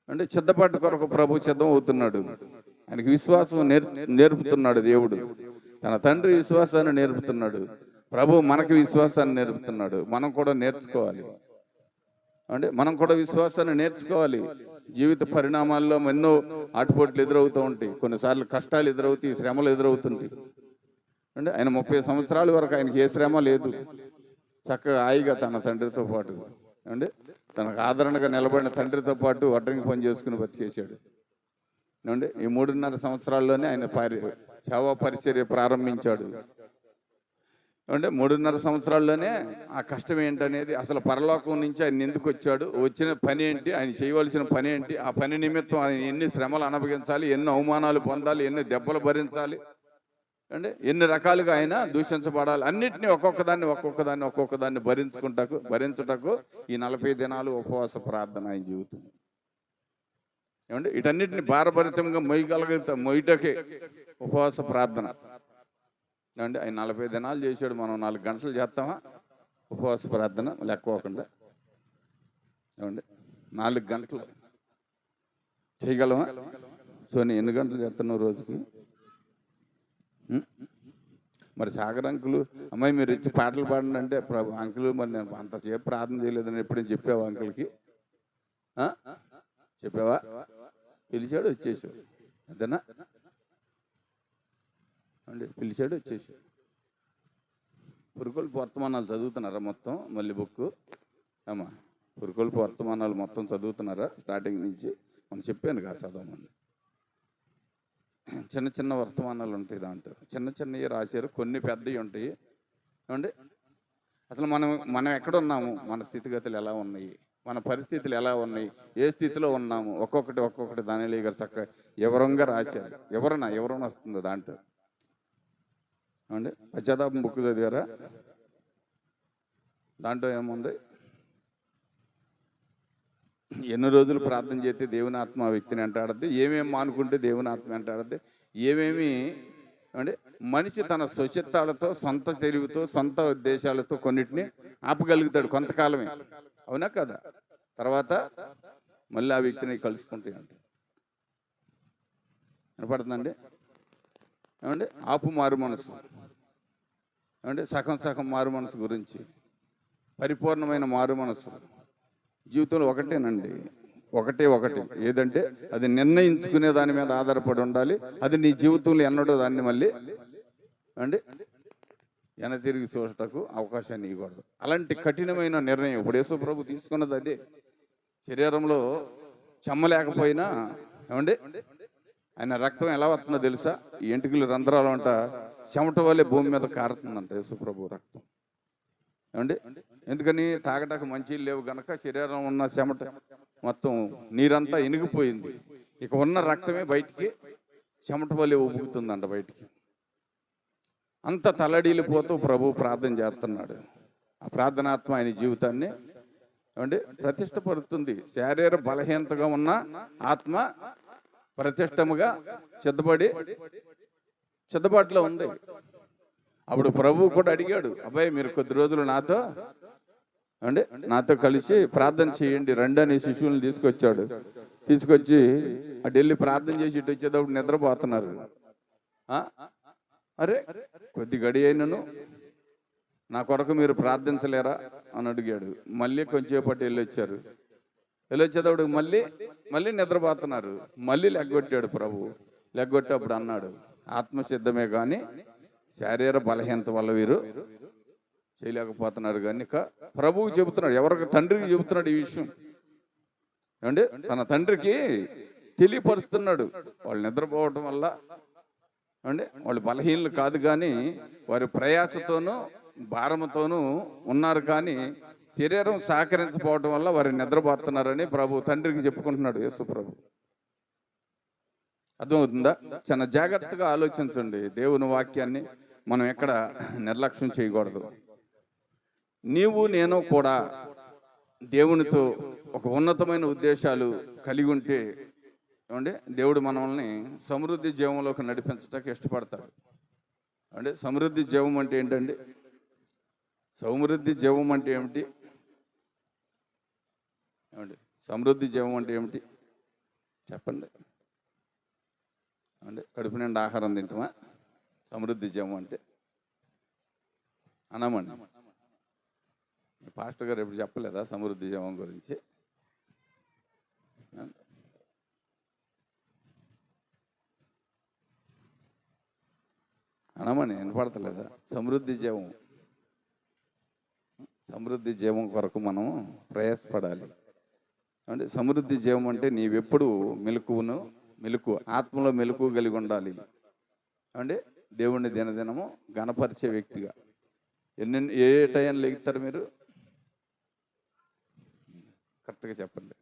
అంటే చెద్దపాటు కొరకు ప్రభు సిద్ధం అవుతున్నాడు. ఆయనకి విశ్వాసం నేర్పుతున్నాడు దేవుడు. తన తండ్రి విశ్వాసాన్ని నేర్పుతున్నాడు. ప్రభు మనకి విశ్వాసాన్ని నేర్పుతున్నాడు. మనం కూడా నేర్చుకోవాలి. అంటే మనం కూడా విశ్వాసాన్ని నేర్చుకోవాలి. జీవిత పరిణామాల్లో ఎన్నో ఆటుపోట్లు ఎదురవుతూ ఉంటాయి. కొన్నిసార్లు కష్టాలు ఎదురవుతాయి, శ్రమలు ఎదురవుతుంటాయి. అంటే ఆయన 30 సంవత్సరాల వరకు ఆయనకి ఏ శ్రమ లేదు. చక్కగా హాయిగా తన తండ్రితో పాటు అంటే తనకు ఆదరణగా నిలబడిన తండ్రితో పాటు వడ్రంగి పని చేసుకుని బతికేశాడు. అంటే ఈ 3.5 సంవత్సరాల్లోనే ఆయన సేవా పరిచర్య ప్రారంభించాడు. అంటే 3.5 సంవత్సరాల్లోనే ఆ కష్టం ఏంటనేది, అసలు పరలోకం నుంచి ఆయన ఎందుకు వచ్చాడు, వచ్చిన పని ఏంటి, ఆయన చేయవలసిన పని ఏంటి, ఆ పని నిమిత్తం ఆయన ఎన్ని శ్రమలు అనుభవించాలి, ఎన్ని అవమానాలు పొందాలి, ఎన్ని దెబ్బలు భరించాలి, అంటే ఎన్ని రకాలుగా ఆయన దూషించబడాలి, అన్నిటినీ ఒక్కొక్కదాన్ని భరించుటకు ఈ 40 దినాలు ఉపవాస ప్రార్థన ఆయన జీవితం. ఏమంటే వీటన్నిటిని భారభరితంగా మొయ్యటకే ఉపవాస ప్రార్థన. అంటే ఆయన 40 దినాలు చేశాడు. మనం 4 గంటలు చేస్తామా? ఉపవాస ప్రార్థన లెక్కోకుండా ఏమండి 4 గంటలు చేయగలమా? సోని ఎన్ని గంటలు చేస్తున్నావు రోజుకి? మరి సాగర్ అంకులు, అమ్మాయి మీరు ఇచ్చి పాటలు పాడండి అంటే, అంకులు మరి నేను అంతసేపు ప్రార్థన చేయలేదని ఎప్పుడైనా చెప్పావా అంకుల్కి? చెప్పావా? పిలిచాడు వచ్చేసాడు, అంతేనా అండి? పిలిచాడు వచ్చేసాడు. పురుకొల్పు వర్తమానాలు చదువుతున్నారా మొత్తం? మళ్ళీ బుక్ అమ్మా, పురుకొల్పు వర్తమానాలు మొత్తం చదువుతున్నారా స్టార్టింగ్ నుంచి? మనం చెప్పాను కదా చదవమని. చిన్న చిన్న వర్తమానాలు ఉంటాయి దాంట్లో, చిన్న చిన్నవి రాశారు, కొన్ని పెద్దవి ఉంటాయి. ఏమండి అసలు మనం ఎక్కడ ఉన్నాము, మన స్థితిగతులు ఎలా ఉన్నాయి, మన పరిస్థితులు ఎలా ఉన్నాయి, ఏ స్థితిలో ఉన్నాము, ఒక్కొక్కటి దానిలో గారు చక్కగా వివరంగా రాశారు. ఎవరన్నా వస్తుందో దాంట్లో. ఏమండి పశ్చాత్తాపం బుక్ చదివారా? దాంట్లో ఏముంది? ఎన్ని రోజులు ప్రార్థన చేస్తే దేవుని ఆత్మ ఆ వ్యక్తిని వెంటాడద్ది, ఏమేమి మానుకుంటే దేవుని ఆత్మ వెంటాడద్ది, ఏమేమి అంటే మనిషి తన స్వచిత్తాలతో, సొంత తెలివితో, సొంత ఉద్దేశాలతో కొన్నిటిని ఆపగలుగుతాడు కొంతకాలమే, అవునా కదా? తర్వాత మళ్ళీ ఆ వ్యక్తిని కలుసుకుంటాయి అంటే వినపడుతుందండి. ఏమండి ఆపు మారు మనసు, ఏమంటే సగం మారు మనసు గురించి, పరిపూర్ణమైన మారు మనసు జీవితంలో ఒకటేనండి, ఒకటే ఏదంటే అది నిర్ణయించుకునే దాని మీద ఆధారపడి ఉండాలి. అది నీ జీవితంలో ఎన్నడో దాన్ని మళ్ళీ తిరిగి చూసటకు అవకాశాన్ని ఇవ్వకూడదు. అలాంటి కఠినమైన నిర్ణయం ఇప్పుడు యేసు ప్రభు తీసుకున్నది అదే. శరీరంలో చెమ్మ లేకపోయినా ఏమండి ఆయన రక్తం ఎలా వస్తుందో తెలుసా? ఈ ఎంటికలు రంధ్రాలు అంట చెమట వల్లే భూమి మీద కారుతుందంట యేసు ప్రభు రక్తం. ఏమండి ఎందుకని? తాగటానికి మంచి లేవు గనక శరీరం ఉన్న చెమట మొత్తం నీరంతా ఇనిగిపోయింది. ఇక ఉన్న రక్తమే బయటికి చెమట వల్లే ఉబ్బుతుందంట బయటికి. అంత తల్లడిల్లిపోతూ ప్రభు ప్రార్థన చేస్తున్నాడు. ఆ ప్రార్థనాత్మ ఆయన జీవితాన్ని ఏమండి ప్రతిష్టపడుతుంది. శారీర బలహీనతగా ఉన్న ఆత్మ ప్రతిష్టముగా సిద్ధబాటులో ఉంది. అప్పుడు ప్రభు కూడా అడిగాడు, అబ్బాయి మీరు కొద్ది రోజులు నాతో కలిసి ప్రార్థన చేయండి రండి అని శిశువులను తీసుకొచ్చి అటు వెళ్ళి ప్రార్థన చేసి ఇటు వచ్చేటప్పుడు నిద్రపోతున్నారు. అరే కొద్ది గడి అయినను నా కొరకు మీరు ప్రార్థించలేరా అని అడిగాడు. మళ్ళీ కొంచెంసేపటి వెళ్ళొచ్చేటప్పుడు మళ్ళీ నిద్రపోతున్నారు. మళ్ళీ లెగ్గొట్టాడు ప్రభు. లెగ్గొట్టేప్పుడు అన్నాడు, ఆత్మసిద్ధమే కానీ శారీర బలహీనత వల్ల వీరు చేయలేకపోతున్నారు. కానీ ప్రభువు చెబుతున్నాడు, ఎవరికి? తండ్రికి చెబుతున్నాడు ఈ విషయం. ఏమంటే తన తండ్రికి తెలియపరుస్తున్నాడు. వాళ్ళు నిద్రపోవటం వల్ల వాళ్ళు బలహీనలు కాదు, కానీ వారి ప్రయాసతోనూ భారముతోనూ ఉన్నారు, కానీ శరీరం సహకరించకపోవటం వల్ల వారు నిద్రపోతున్నారని ప్రభు తండ్రికి చెప్పుకుంటున్నాడు యేసు ప్రభు. అర్థమవుతుందా? చాలా జాగ్రత్తగా ఆలోచించండి. దేవుని వాక్యాన్ని మనం ఎక్కడ నిర్లక్ష్యం చేయకూడదు. నేను కూడా దేవునితో ఒక ఉన్నతమైన ఉద్దేశాలు కలిగి ఉంటే ఏమంటే దేవుడు మనల్ని సమృద్ధి జీవంలోకి నడిపించడానికి ఇష్టపడతాడు. సమృద్ధి జీవం అంటే ఏంటండి? సమృద్ధి జీవం అంటే ఏమిటి? సమృద్ధి జీవం అంటే ఏమిటి చెప్పండి. కడుపు నిండా ఆహారం తింటామా సమృద్ధి జీవం అంటే? అనమండి. పాస్టర్ గారు ఎప్పుడు చెప్పలేదా సమృద్ధి జీవం గురించి? అనమని వినపడతలేదా? సమృద్ధి జీవం కొరకు మనం ప్రయాసపడాలి. సమృద్ధి జీవం అంటే నీవెప్పుడు మెలకువ ఆత్మలో మెలకువ కలిగి ఉండాలి. దేవుణ్ణి దినదినము గణపరిచే వ్యక్తిగా. ఏ టైం లెగుతారు మీరు? కరెక్ట్గా చెప్పండి.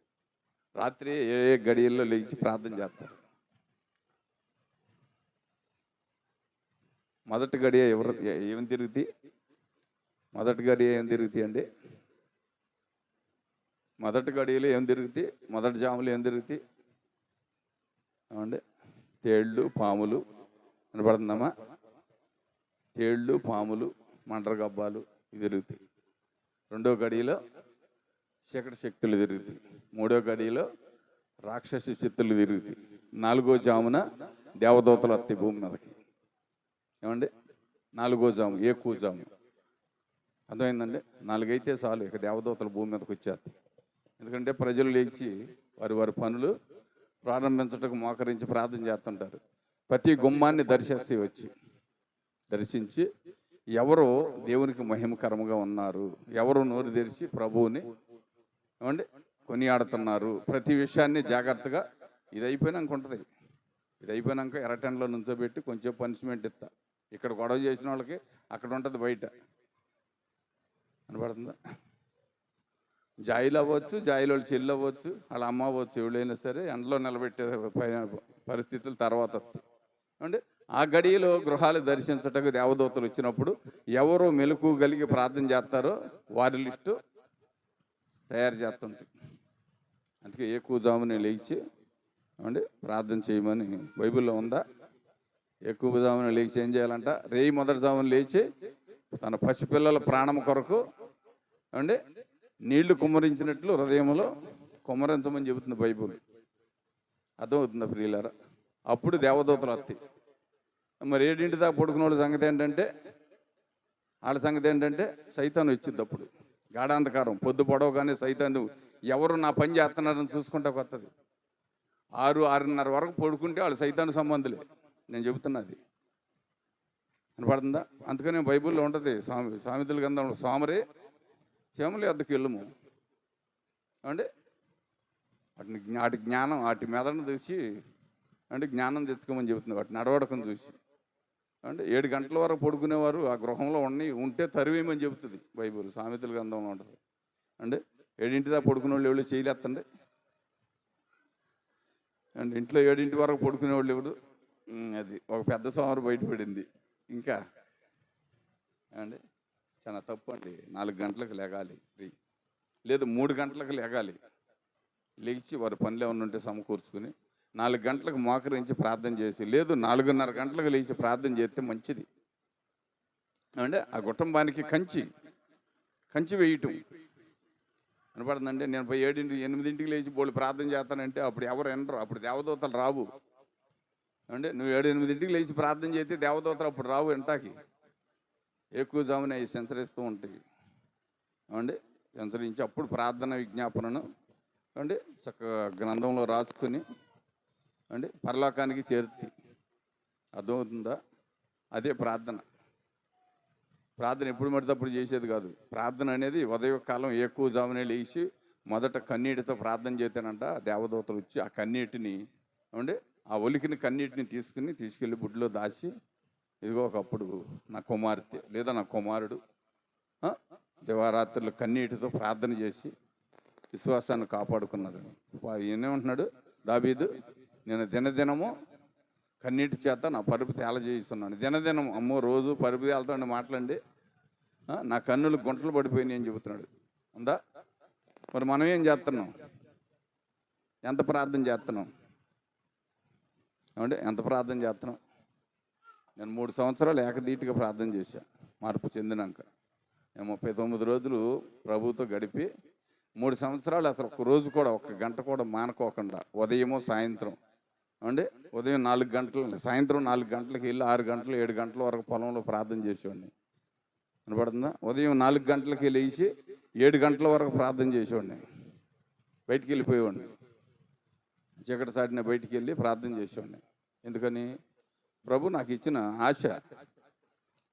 రాత్రి ఏ గడియల్లో లేచి ప్రార్థన చేస్తారు? మొదటి గడియ ఏం తిరుగుతాయి? మొదటి గడియ ఏం తిరుగుతాయి అండి? మొదటి గడియలు ఏం తిరుగుతాయి? మొదటి జాములు ఏం తిరుగుతాయి? తేళ్ళు పాములు వినపడుతుందమ్మా? తేళ్ళు పాములు మంటర గబ్బాలు ఇవి తిరుగుతాయి. రెండో గడియలో చీకటి శక్తులు తిరుగుతాయి, మూడో గడియలో రాక్షస శక్తులు తిరుగుతాయి, నాలుగో జామున దేవదూతలు వస్తాయి భూమి మీదకి. ఏమండి, నాలుగో జాము ఎక్కువ జాము, అర్థమైందండి? 4 అయితే చాలు, ఇక దేవదూతలు భూమి మీదకి వచ్చేస్తాయి. ఎందుకంటే ప్రజలు లేచి వారి వారి పనులు ప్రారంభించటకు మోకరించి ప్రార్థన చేస్తుంటారు. ప్రతి గుమ్మాన్ని దర్శించి ఎవరు దేవునికి మహిమకరంగా ఉన్నారు, ఎవరు నోరు తెరిచి ప్రభువుని ఏమండి కొనియాడుతున్నారు, ప్రతి విషయాన్ని జాగ్రత్తగా ఇది అయిపోయినాక ఉంటుంది. ఇది అయిపోయినాక ఎర్రటెండలో నుంచోబెట్టి కొంచెం పనిష్మెంట్ ఇస్తా. ఇక్కడ గొడవ చేసిన వాళ్ళకి అక్కడ ఉంటుంది బయట, కనపడుతుందా? జాయిలు అవ్వచ్చు, జాయిలో వాళ్ళు చెల్లి అవ్వచ్చు, వాళ్ళ అమ్మ అవ్వచ్చు, ఎవరైనా సరే ఎండలో నిలబెట్టే పరిస్థితులు తర్వాత వస్తాయి. అంటే ఆ గడియలో గృహాలు దర్శించటకు దేవదూతలు వచ్చినప్పుడు ఎవరు మెలకు కలిగి ప్రార్థన చేస్తారో వారి లిస్టు తయారు చేస్తుంటాయి. అందుకే ఎక్కువ జామునే లేచి ఏమండి ప్రార్థన చేయమని బైబిల్లో ఉందా? ఎక్కువ జామున లేచి ఏం చేయాలంట? రేయి మొదటి జామున లేచి తన పసిపిల్లల ప్రాణం కొరకు ఏమండి నీళ్లు కుమ్మరించినట్లు హృదయంలో కుమ్మరించమని చెబుతుంది బైబిల్. అర్థమవుతుందా ప్రియులారా? అప్పుడు దేవదూతలు వస్తాయి. మరి 7 దాకా పడుకున్న వాళ్ళ సంగతి ఏంటంటే, వాళ్ళ సంగతి ఏంటంటే సైతాను వచ్చింది. అప్పుడు గాఢాంధకారం, పొద్దు పొడవగానే సైతాను ఎవరు నా పని చేస్తున్నారని చూసుకుంటా కొత్తది. 6-6:30 వరకు పడుకుంటే వాళ్ళు సైతాను సంబంధులే, నేను చెబుతున్నది కనపడుతుందా? అందుకనే బైబిల్లో ఉంటుంది సామెతల గ్రంథంలో, సోమరి చేమలి వద్దకు వెళ్ళము అంటే వాటి జ్ఞానం, వాటి మెదడును చూసి అంటే జ్ఞానం తెచ్చుకోమని చెబుతుంది. వాటి నడవడకను చూసి అంటే 7 గంటల వరకు పడుకునేవారు ఆ గృహంలో ఉంటే తరివేయమని చెబుతుంది బైబిల్, సామెతల గ్రంథంలో ఉంటుంది. అంటే 7 దాకా పడుకునే వాళ్ళు ఎవరు చేయలేస్తండి అండ్ ఇంట్లో 7 వరకు పడుకునే వాళ్ళు ఎవరు? అది ఒక పెద్ద సోమరు బయటపడింది. ఇంకా అండి చాలా తప్పు అండి. 4 గంటలకు లేగాలి, లేదు 3 గంటలకు లేగాలి. లేచి వారి పనులు ఏమన్నా ఉంటే సమకూర్చుకుని 4 గంటలకు మోకరించి ప్రార్థన చేసి, లేదు 4:30 గంటలకు లేచి ప్రార్థన చేస్తే మంచిది. అంటే ఆ కుటుంబానికి కంచి వేయటం కనపడుతుందండి. నేను 7-8 లేచి బోళ్ళు ప్రార్థన చేస్తానంటే అప్పుడు ఎవరు వినరు, అప్పుడు దేవదూతలు రావు. అంటే నువ్వు 7-8 లేచి ప్రార్థన చేస్తే దేవదూతలు అప్పుడు రావు వెంటాకి. ఎక్కువ జామున అవి సంచరిస్తూ ఉంటాయి. ఏమండి సంచరించి అప్పుడు ప్రార్థన విజ్ఞాపనను అంటే చక్కగా గ్రంథంలో రాసుకుని అంటే పరలోకానికి చేరుతాయి. అర్థమవుతుందా? అదే ప్రార్థన. ప్రార్థన ఎప్పుడు పడితే అప్పుడు చేసేది కాదు. ప్రార్థన అనేది ఉదయకాలం ఎక్కువ జామునే లేచి మొదట కన్నీటితో ప్రార్థన చేతేనంట దేవదూతలు వచ్చి ఆ కన్నీటిని అంటే ఆ ఒలికిన కన్నీటిని తీసుకెళ్ళి బుడ్లో దాచి, ఇదిగో ఒకప్పుడు నా కుమార్తె లేదా నా కుమారుడు దివారాత్రులు కన్నీటితో ప్రార్థన చేసి విశ్వాసాన్ని కాపాడుకున్నారు. ఏమంటున్నాడు దావీదు? నేను దినదినము కన్నీటి చేత నా పరుపు తేలజేస్తున్నాను. దినదినం అమ్మో రోజు పరుపు తేలుతాండి మాట్లాడి నా కన్నులు గుంటలు పడిపోయినాయి అని చెబుతున్నాడు. ఉందా? మరి మనం ఏం చేస్తున్నాం? ఎంత ప్రార్థన చేస్తున్నాం? ఏమంటే ఎంత ప్రార్థన చేస్తున్నాం? నేను 3 సంవత్సరాలు ఏకదీటిగా ప్రార్థన చేశాను మార్పు చెందినాక. నేను 39 రోజులు ప్రభుతో గడిపి 3 సంవత్సరాలు అసలు ఒక రోజు కూడా 1 గంట కూడా మానుకోకుండా ఉదయమో సాయంత్రం అంటే ఉదయం 4 గంటలు, సాయంత్రం 4 గంటలకు వెళ్ళి 6 గంటలు 7 గంటల వరకు పొలంలో ప్రార్థన చేసేవాడిని. కనపడుతుందా? ఉదయం 4 గంటలకి లేచి 7 గంటల వరకు ప్రార్థన చేసేవాడిని. బయటికి వెళ్ళిపోయేవాడిని, చీకటి సాటిన బయటికి వెళ్ళి ప్రార్థన చేసేవాడిని. ఎందుకని? ప్రభు నాకు ఇచ్చిన ఆశ.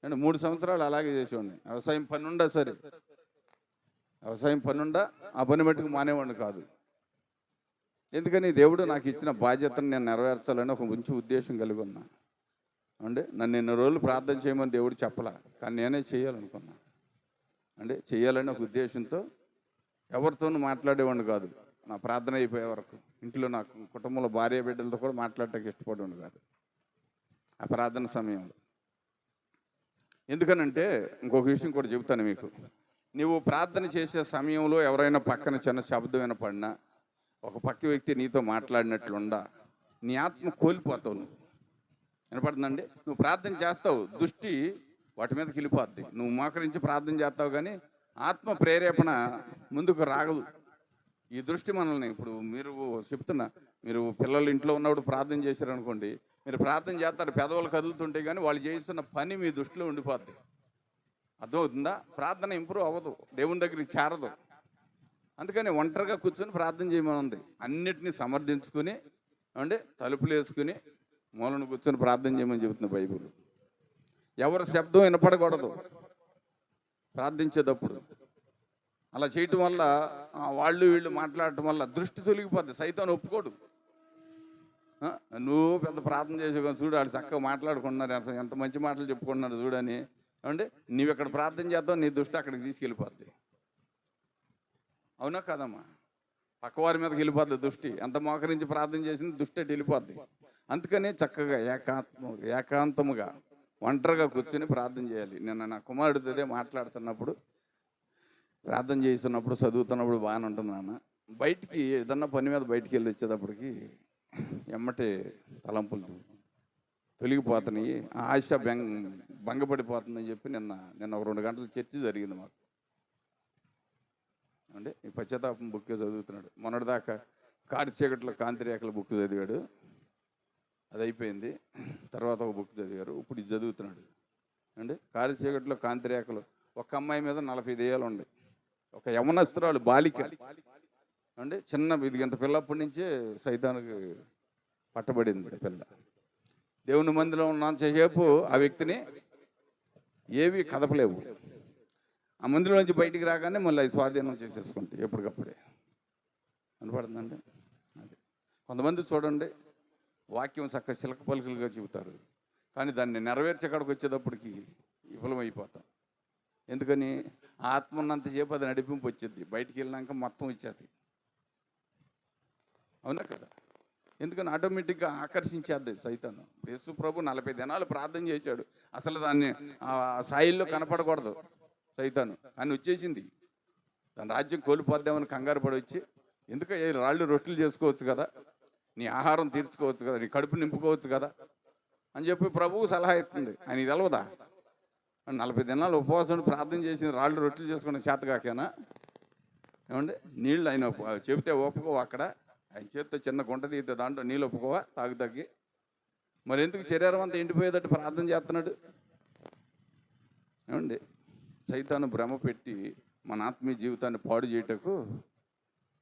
అంటే 3 సంవత్సరాలు అలాగే చేసేవాడిని. వ్యవసాయం పని ఉండా సరే, వ్యవసాయం పని ఉండా ఆ పని మట్టుకు మానేవాడిని కాదు. ఎందుకని? దేవుడు నాకు ఇచ్చిన బాధ్యతను నేను నెరవేర్చాలని ఒక మంచి ఉద్దేశం కలిగి ఉన్నా. అంటే నన్ను ఎన్ని రోజులు ప్రార్థన చేయమని దేవుడు చెప్పలా, కానీ నేనే చేయాలనుకున్నా. అంటే చేయాలని ఒక ఉద్దేశంతో ఎవరితోనూ మాట్లాడేవాడిని కాదు. నా ప్రార్థన అయిపోయే వరకు ఇంట్లో నాకు కుటుంబంలో భార్య బిడ్డలతో కూడా మాట్లాడటానికి ఇష్టపడేవాడిని కాదు ఆ ప్రార్థన సమయంలో. ఎందుకనంటే ఇంకొక విషయం కూడా చెబుతాను మీకు. నువ్వు ప్రార్థన చేసే సమయంలో ఎవరైనా పక్కన చిన్న శబ్దం వినపడినా, ఒక పక్క వ్యక్తి నీతో మాట్లాడినట్లుండా నీ ఆత్మ కోల్పోతావు. నువ్వు వినపడుతుందండి? నువ్వు ప్రార్థన చేస్తావు, దృష్టి వాటి మీదకి వెళ్ళిపోద్ది. నువ్వు మోకరించి ప్రార్థన చేస్తావు కానీ ఆత్మ ప్రేరేపణ ముందుకు రాగదు. ఈ దృష్టి మనల్ని ఇప్పుడు మీరు చెప్తున్నా, మీరు పిల్లలు ఇంట్లో ఉన్నప్పుడు ప్రార్థన చేశారనుకోండి, మీరు ప్రార్థన చేస్తారు, పెదవులు కదులుతుంటే కానీ వాళ్ళు చేస్తున్న పని మీ దృష్టిలో ఉండిపోద్ది. అర్థమవుతుందా? ప్రార్థన ఇంప్రూవ్ అవ్వదు, దేవుని దగ్గరికి చేరదు. అందుకని ఒంటరిగా కూర్చొని ప్రార్థన చేయమని ఉంది. అన్నిటినీ సమర్థించుకుని అంటే తలుపులు వేసుకుని మూలను కూర్చొని ప్రార్థన చేయమని చెబుతుంది బైబిల్. ఎవరి శబ్దం వినపడకూడదు ప్రార్థించేటప్పుడు. అలా చేయటం వల్ల వాళ్ళు వీళ్ళు మాట్లాడటం వల్ల దృష్టి తొలగిపోద్ది. సైతాను ఒప్పుకోడు. నువ్వు పెద్ద ప్రార్థన చేసే చూడు, వాళ్ళు చక్కగా మాట్లాడుకుంటున్నారు, ఎంత మంచి మాటలు చెప్పుకుంటున్నారు చూడని. అంటే నువ్వు ఇక్కడ ప్రార్థన చేద్దాం, నీ దృష్టి అక్కడికి తీసుకెళ్ళిపోద్ది. అవునా కాదమ్మా? పక్కవారి మీదకి వెళ్ళిపోద్ది దృష్టి. ఎంత మోకరించి ప్రార్థన చేసింది దృష్టి అటు వెళ్ళిపోద్ది. అందుకని చక్కగా ఏకాంతముగా ఒంటరిగా కూర్చొని ప్రార్థన చేయాలి. నిన్న నా కుమారుడితో అదే మాట్లాడుతున్నప్పుడు, ప్రార్థన చేస్తున్నప్పుడు, చదువుతున్నప్పుడు బాగానే ఉంటుంది నాన్న. బయటికి ఏదన్నా పని మీద బయటికి వెళ్ళి వచ్చేటప్పటికి ఎమ్మటే తలంపులు తొలగిపోతున్నాయి, ఆశ భంగపడిపోతుందని చెప్పి నిన్న ఒక 2 గంటల చర్చ జరిగింది మాకు. అంటే ఈ పశ్చాత్తాపం బుక్ చదువుతున్నాడు. మొన్నటిదాకా కాడి చీకట్లో కాంతిరేఖల బుక్ చదివాడు, అది అయిపోయింది. తర్వాత ఒక బుక్ చదివారు, ఇప్పుడు ఇది చదువుతున్నాడు. అంటే కాడి చీకట్లో కాంతిరేఖలు. ఒక అమ్మాయి మీద 40 దెయ్యాలు ఉన్నాయి. ఒక యవనస్తురాలు బాలిక అంటే చిన్న ఇంత పిల్లప్పటి నుంచే సైతానికి పట్టబడింది పిల్ల. దేవుని మందిలో ఉన్నంతసేపు ఆ వ్యక్తిని ఏవి కదపలేవు. ఆ మందిలో నుంచి బయటికి రాగానే మళ్ళీ అది స్వాధీనం చేసేసుకుంటాయి ఎప్పటికప్పుడే. కనపడుతుందండి. అది కొంతమంది చూడండి, వాక్యం చక్కగా చిలక పలుకులుగా చెబుతారు, కానీ దాన్ని నెరవేర్చేకాడికి వచ్చేటప్పటికి విఫలమైపోతాం. ఎందుకని? ఆత్మ ఉన్నంతసేపు అది నడిపింపు వచ్చింది, బయటికి వెళ్ళినాక మొత్తం వచ్చేది. అవునా కదా? ఎందుకని? ఆటోమేటిక్గా ఆకర్షించేద్ది సైతాను. యేసు ప్రభు 40 దినాలు ప్రార్థన చేశాడు, అసలు దాన్ని ఆ స్థాయిల్లో కనపడకూడదు సైతాను, అని వచ్చేసింది. దాని రాజ్యం కోల్పోద్దామని కంగారు పడి వచ్చి, ఎందుకంటే రాళ్ళు రొట్టెలు చేసుకోవచ్చు కదా, నీ ఆహారం తీర్చుకోవచ్చు కదా, నీ కడుపు నింపుకోవచ్చు కదా అని చెప్పి ప్రభువు సలహా ఇస్తుంది. ఆయన ఇది తెలవదా? 40 దినాలు ఉపవాసం ప్రార్థన చేసిన రాళ్ళు రొట్టెలు చేసుకునే చేతగాకేనా? ఏమండి? నీళ్ళు ఆయన చెబితే ఒప్పుకోవా? అక్కడ ఆయన చేతితో చిన్న గుంట తీస్తే దాంట్లో నీళ్ళు ఒప్పుకోవా తాగి? మరి ఎందుకు శరీరం అంతా ఎండిపోయేటట్టు ప్రార్థన చేస్తున్నాడు? ఏమండి? సైతాను భ్రమ పెట్టి మన ఆత్మీయ జీవితాన్ని పాడు చేయటకు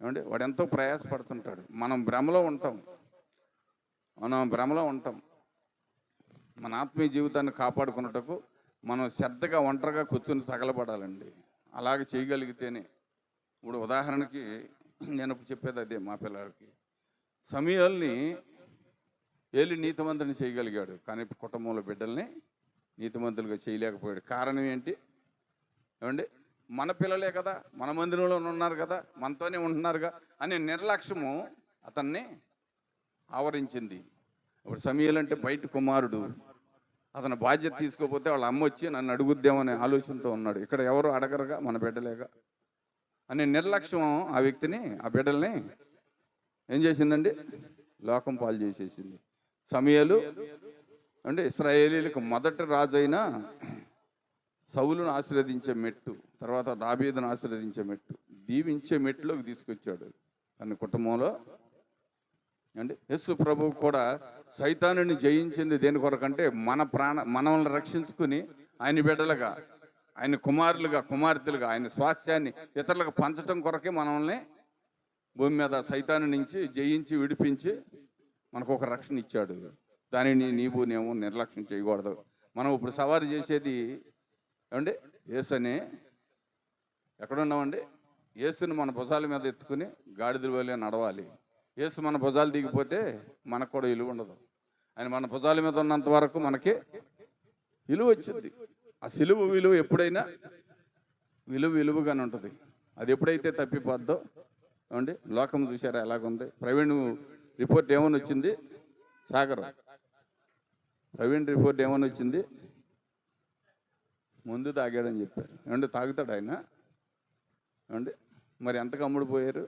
ఏమండి వాడు ఎంతో ప్రయాసపడుతుంటాడు. మనం భ్రమలో ఉంటాం. మన ఆత్మీయ జీవితాన్ని కాపాడుకున్నటకు మనం శ్రద్ధగా ఒంటరిగా కూర్చొని తగలబడాలండి. అలాగే చేయగలిగితేనే. ఇప్పుడు ఉదాహరణకి నేను చెప్పేది అదే, మా పిల్లలకి సమయాల్ని ఏలి నీతిమంతుని చేయగలిగాడు, కానీ కుటుంబంలో బిడ్డల్ని నీతిమంతులుగా చేయలేకపోయాడు. కారణం ఏంటి? ఏమండి? మన పిల్లలే కదా, మన మందిరంలో ఉన్నారు కదా, మనతోనే ఉంటున్నారుగా అనే నిర్లక్ష్యము అతన్ని ఆవరించింది. ఇప్పుడు సమయాలు అంటే బయట కుమారుడు, అతని బాధ్యత తీసుకోకపోతే వాళ్ళ అమ్మ వచ్చి నన్ను అడుగుద్దామనే ఆలోచనతో ఉన్నాడు. ఇక్కడ ఎవరు అడగరుగా, మన బిడ్డలేగా అనే నిర్లక్ష్యం ఆ వ్యక్తిని, ఆ బిడ్డల్ని ఏం చేసిందండి? లోకం పాలు చేసేసింది. సమయాలు అంటే ఇశ్రాయేలీలకు మొదటి రాజు అయిన సౌలును ఆశీర్వదించే మెట్టు, తర్వాత దావీదును ఆశీర్వదించే మెట్టు, దీవించే మెట్టులోకి తీసుకొచ్చాడు తన కుటుంబంలో. అంటే యేసు ప్రభువు కూడా సైతానుని జయించింది దేని కొరకంటే మనల్ని రక్షించుకుని ఆయన బిడ్డలుగా, ఆయన కుమారులుగా, కుమార్తెలుగా ఆయన స్వాస్థ్యాన్ని ఇతరులకు పంచటం కొరకే మనల్ని భూమి మీద సైతాను నుంచి జయించి విడిపించి మనకు ఒక రక్షణ ఇచ్చాడు. దానిని నీవు నిర్లక్ష్యం చేయకూడదు. మనం ఇప్పుడు సవారీ చేసేది ఏమండి? యేసుని ఎక్కడున్నామండి? యేసుని మన భుజాల మీద ఎత్తుకుని గాడిదల వలె నడవాలి. యేసు మన భుజాలు దిగిపోతే మనకు కూడా విలువ ఉండదు. ఆయన మన భుజాల మీద ఉన్నంత వరకు మనకి విలువ వచ్చింది. ఆ సిలువ విలువ ఎప్పుడైనా విలువగానే ఉంటుంది. అది ఎప్పుడైతే తప్పిపోద్దో ఏమండి? లోకం చూసారా ఎలాగుంది? ప్రవీణ్ రిపోర్ట్ ఏమని వచ్చింది? సాగర్ ప్రవీణ్ రిపోర్ట్ ఏమని వచ్చింది? ముందు తాగాడని చెప్పారు. ఏమంటే తాగుతాడు ఆయన? ఏమండి? మరి ఎంతకు అమ్ముడుపోయారు?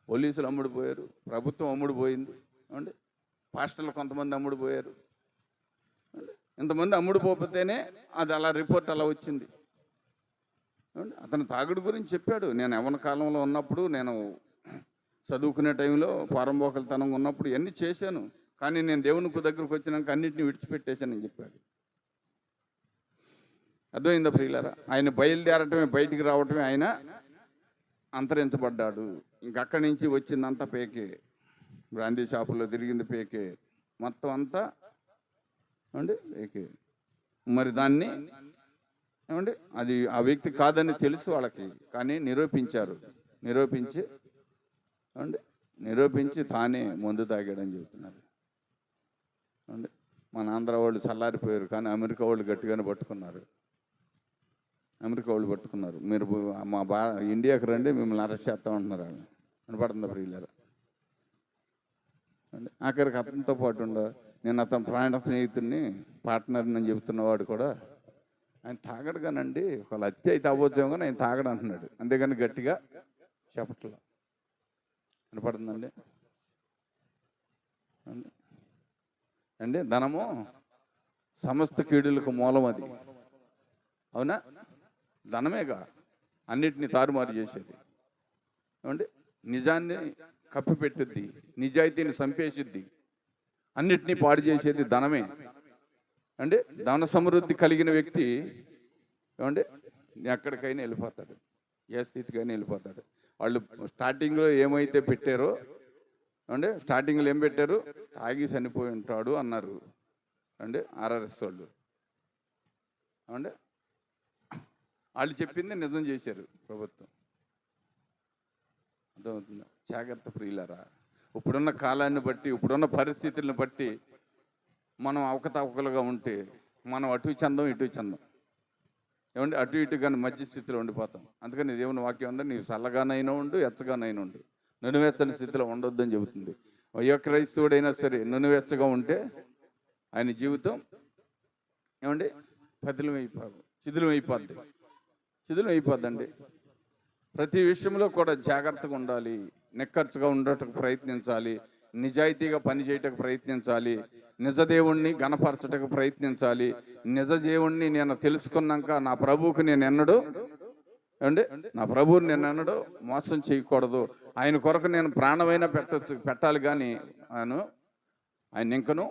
పోలీసులు అమ్ముడుపోయారు, ప్రభుత్వం అమ్ముడుపోయింది. ఏమండి? పాస్టర్లు కొంతమంది అమ్ముడుపోయారు. ఇంతమంది అమ్ముడుపోతేనే అది అలా రిపోర్ట్ అలా వచ్చింది. ఏమండి? అతను తాగుడు గురించి చెప్పాడు. నేను యవ్వన కాలంలో ఉన్నప్పుడు, నేను చదువుకునే టైంలో పారంబోకలతనం ఉన్నప్పుడు ఇవన్నీ చేశాను, కానీ నేను దేవునికి దగ్గరకు వచ్చినాక అన్నింటినీ విడిచిపెట్టేశానని చెప్పాడు. అర్థమైందా ప్రియులారా? ఆయన బయలుదేరటమే, బయటికి రావటమే ఆయన అంతరించబడ్డాడు. ఇంకక్కడి నుంచి వచ్చిందంతా పేకే. బ్రాందీ షాపుల్లో తిరిగింది పేకే, మొత్తం అంతా ఏమండి పేకే. మరి దాన్ని ఏమండి అది ఆ వ్యక్తి కాదని తెలుసు వాళ్ళకి, కానీ నిరూపించి తానే మందు తాగాడని చెబుతున్నారు. అంటే మన ఆంధ్ర వాళ్ళు చల్లారిపోయారు, కానీ అమెరికా వాళ్ళు గట్టిగానే పట్టుకున్నారు. మీరు మా ఇండియాకి రండి, మిమ్మల్ని అరెస్ట్ చేస్తాం అంటున్నారు వాళ్ళు. వినపడుతుందా ప్రియులారా? అంటే ఆఖరికి అతనితో పాటు నేను అతను ప్రాణ స్నేహితుడిని, పార్ట్నర్ని అని చెబుతున్నవాడు కూడా ఆయన తాగడు కానండి, ఒకవేళ హత్య అయితే అవ్వచ్చేమో కానీ ఆయన తాగడు అంటున్నాడు. అంతేగాని గట్టిగా చెప్పట్లా. వినపడుతుందండి అండి? ధనము సమస్త కీడులకు మూలం అది, అవునా? ధనమేగా అన్నిటినీ తారుమారు చేసేది. ఏమండి? నిజాన్ని కప్పిపెట్టుద్ది, నిజాయితీని చంపేసిద్ది, అన్నిటినీ పాడు చేసేది ధనమే. అంటే ధన సమృద్ధి కలిగిన వ్యక్తి ఏమండి ఎక్కడికైనా వెళ్ళిపోతాడు, ఏ స్థితికైనా వెళ్ళిపోతాడు. వాళ్ళు స్టార్టింగ్లో ఏమైతే పెట్టారో, అంటే స్టార్టింగ్లో ఏం పెట్టారు? తాగి చనిపోయి ఉంటాడు అన్నారు అంటే ఆర్ఆర్ఎస్ వాళ్ళు. అంటే వాళ్ళు చెప్పింది నిజం చేశారు ప్రభుత్వం. అర్థమవుతుందా? జాగ్రత్త ప్రియులారా. ఇప్పుడున్న కాలాన్ని బట్టి, ఇప్పుడున్న పరిస్థితులను బట్టి మనం అవకతవకలుగా ఉంటే మనం అటు చందం ఇటు చందం, ఏమండి? అటు ఇటు కానీ మధ్య స్థితిలో ఉండిపోతాం. అందుకని దేవుని వాక్యం ఉందా, నీవు చల్లగానైనా ఉండు, ఎచ్చగానైనా ఉండు, నునువెచ్చని స్థితిలో ఉండొద్దని చెబుతుంది. ఏ క్రైస్తవుడైనా సరే నునువెచ్చగా ఉంటే ఆయన జీవితం ఏమండి శిథిలం అయిపోద్దండి. ప్రతి విషయంలో కూడా జాగ్రత్తగా ఉండాలి, నిక్కర్చుగా ఉండటకు ప్రయత్నించాలి, నిజాయితీగా పనిచేయటకు ప్రయత్నించాలి, నిజదేవుణ్ణి గణపరచటకు ప్రయత్నించాలి. నిజదేవుణ్ణి నేను తెలుసుకున్నాక నా ప్రభువుకి నేను ఎన్నడూ మోసం చేయకూడదు. ఆయన కొరకు నేను ప్రాణమైనా పెట్టాలి, కానీ ఆయన ఇంకను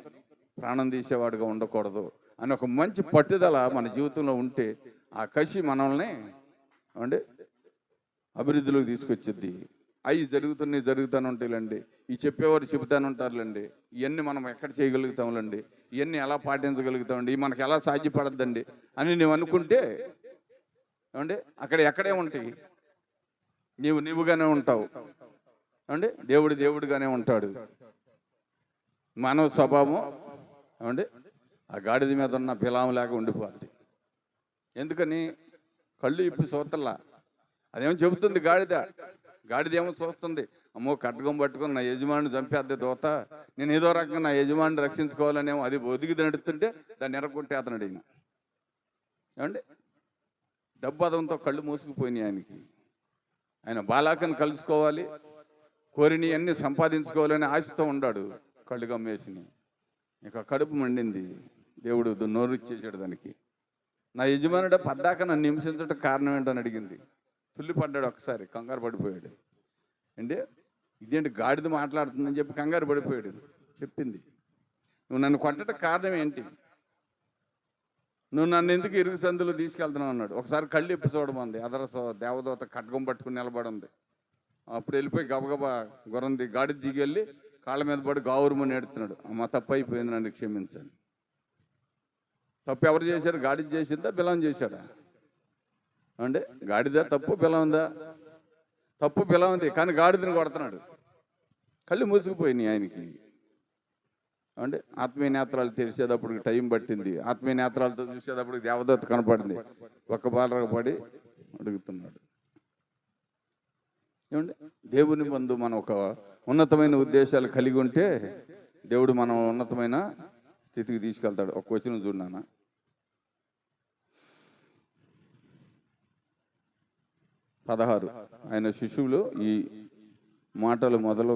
ప్రాణం తీసేవాడుగా ఉండకూడదు అని ఒక మంచి పట్టుదల మన జీవితంలో ఉంటే ఆ కసి మనల్ని అభివృద్ధిలోకి తీసుకొచ్చిద్ది. అవి జరుగుతూనే ఉంటాయిలండి. ఈ చెప్పేవారు చెబుతానే ఉంటారులేండి. ఇవన్నీ మనం ఎక్కడ చేయగలుగుతాంలేండి, ఇవన్నీ ఎలా పాటించగలుగుతామండి, ఇవి మనకు ఎలా సాధ్యపడద్దండి అని నువ్వు అనుకుంటే అక్కడ ఎక్కడే ఉంటాయి. నీవుగానే ఉంటావు, దేవుడుగానే ఉంటాడు. మానవ స్వభావం ఆ గాడిద మీద ఉన్న బిలాంలాగా ఉండిపోద్ది. ఎందుకని? కళ్ళు ఇప్పి చూస్తల్లా. అదేమో చెబుతుంది గాడిద ఏమో చూస్తుంది, అమ్మో ఖడ్గం పట్టుకుని నా యజమాని చంపేద్ది దోత, నేను ఏదో రకంగా నా యజమాని రక్షించుకోవాలనేమో అది ఒదిగి నడుతుంటే దాన్ని ఎరగొట్టే అతను అడిగిన. ఏమండి? డబ్బు అదంతో కళ్ళు మూసుకుపోయినాయి ఆయనకి. ఆయన బాలాకని కలుసుకోవాలి, కోరిని అన్ని సంపాదించుకోవాలని ఆశతో ఉన్నాడు. కళ్ళు గమ్మేసిని, ఇక కడుపు మండింది. దేవుడు నోరు ఇచ్చేసాడు దానికి. నా యజమానుడు పద్దాక నన్ను హింసించడం కారణం ఏంటని అడిగింది. తుల్లిపడ్డాడు, ఒకసారి కంగారు పడిపోయాడు. ఇదేంటి గాడిద మాట్లాడుతుందని చెప్పి కంగారు పడిపోయాడు. చెప్పింది, నువ్వు నన్ను కొట్టడం కారణం ఏంటి, నువ్వు నన్ను ఎందుకు ఇరుగు సందులో తీసుకెళ్తున్నావు అన్నాడు. ఒకసారి కళ్ళు ఇప్పి చూడమంది. దేవదూత ఖడ్గం పట్టుకుని నిలబడింది. అప్పుడు వెళ్ళిపోయి గబగబా గుర్రంది గాడిద దిగెళ్ళి కాళ్ళ మీద పడి గావురుమని ఎడుతున్నాడు. అమ్మ తప్పు అయిపోయింది, నన్ను క్షమించండి. తప్పు ఎవరు చేశారు? గాడిద చేసిందా, బిలం చేశాడా? గాడిద తప్పు, బిలందా? తప్పు బిలంది, కానీ గాడిదని కొడుతున్నాడు. కళ్ళు మూసుకుపోయినాయి ఆయనకి. ఆత్మీయ నేత్రాలు తెలిసేటప్పుడు టైం పట్టింది. ఆత్మీయ నేత్రాలతో చూసేటప్పుడు దేవదత్త కనపడింది. ఒక్క బాలరకు పడి అడుగుతున్నాడు. దేవుని ముందు మనం ఒక ఉన్నతమైన ఉద్దేశాలు కలిగి ఉంటే దేవుడు మనం ఉన్నతమైన స్థితికి తీసుకెళ్తాడు. ఒక వచనం చూడనా, 16. ఆయన శిశువులు ఈ మాటలు మొదలు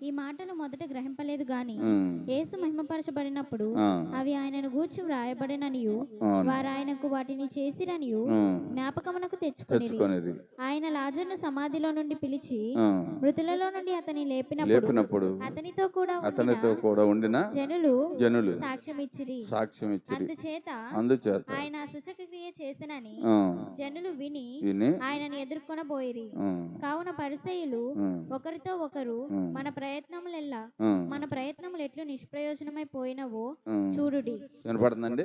ఈ మాటలు మొదట గ్రహింపలేదు గాని ఉమ్, యేసు మహిమపరచబడినప్పుడు ఆ, అవి ఆయనను గూర్చి వ్రాయబడిననియు అవును. వారు ఆయనకు వాటిని చేసిరనియు ఉమ్, జ్ఞాపకమునకు తెచ్చుకొనిరి. తెచ్చుకొనేది. ఆయన లాజరును సమాధిలో నుండి పిలిచి ఆ, మృతులలో నుండి అతని లేపినప్పుడు లేపినప్పుడు అతనితో కూడా అతనితో కూడా ఉండిన జనులు జనులు సాక్ష్యం ఇచ్చిరి. సాక్ష్యం ఇచ్చిరి. అందుచేత అందుచేత ఆయన సూచక క్రియ చేసినని ఆ, జనులు విని విని ఆయనను ఎదుర్కొనబోయిరి. ఆ, కావున పరిసయ్యులు ఆ, ఒకరితో ఒకరు ఆ, మన ప్రయత్నములు ఎట్లు నిష్ప్రయోజనమైపోయినవో ఆ. చూడుడి. వినపడుతుందండి.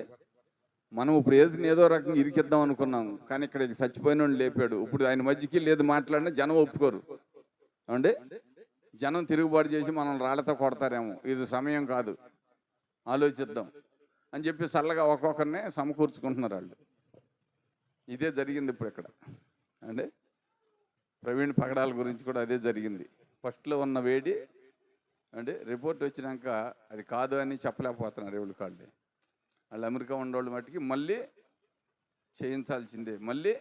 మనం ఇప్పుడు ఏసుని ఏదో రకంగా ఇరికిద్దాం అనుకున్నాం, కానీ ఇక్కడ చచ్చిపోయిన వాడిని లేపాడు. ఇప్పుడు ఆయన మధ్యకి లేదు మాట్లాడినా జనం ఒప్పుకోరు. ఏమండి, జనం తిరుగుబాటు చేసి మనం రాళ్లతో కొడతారేమో. ఇది సమయం కాదు, ఆలోచిద్దాం అని చెప్పి చల్లగా ఒక్కొక్కరినే సమకూర్చుకుంటున్నారు వాళ్ళు. ఇదే జరిగింది ఇప్పుడు ఇక్కడ. అంటే ప్రవీణ్ పగడాల గురించి కూడా అదే జరిగింది. ఫస్ట్లో ఉన్న వేడి అంటే రిపోర్ట్ వచ్చినాక అది కాదు అని చెప్పలేకపోతున్నారు ఎవరి కాళ్ళే. వాళ్ళు అమెరికా ఉండేవాళ్ళు మట్టుకి మళ్ళీ చేయించాల్సిందే, మళ్ళీ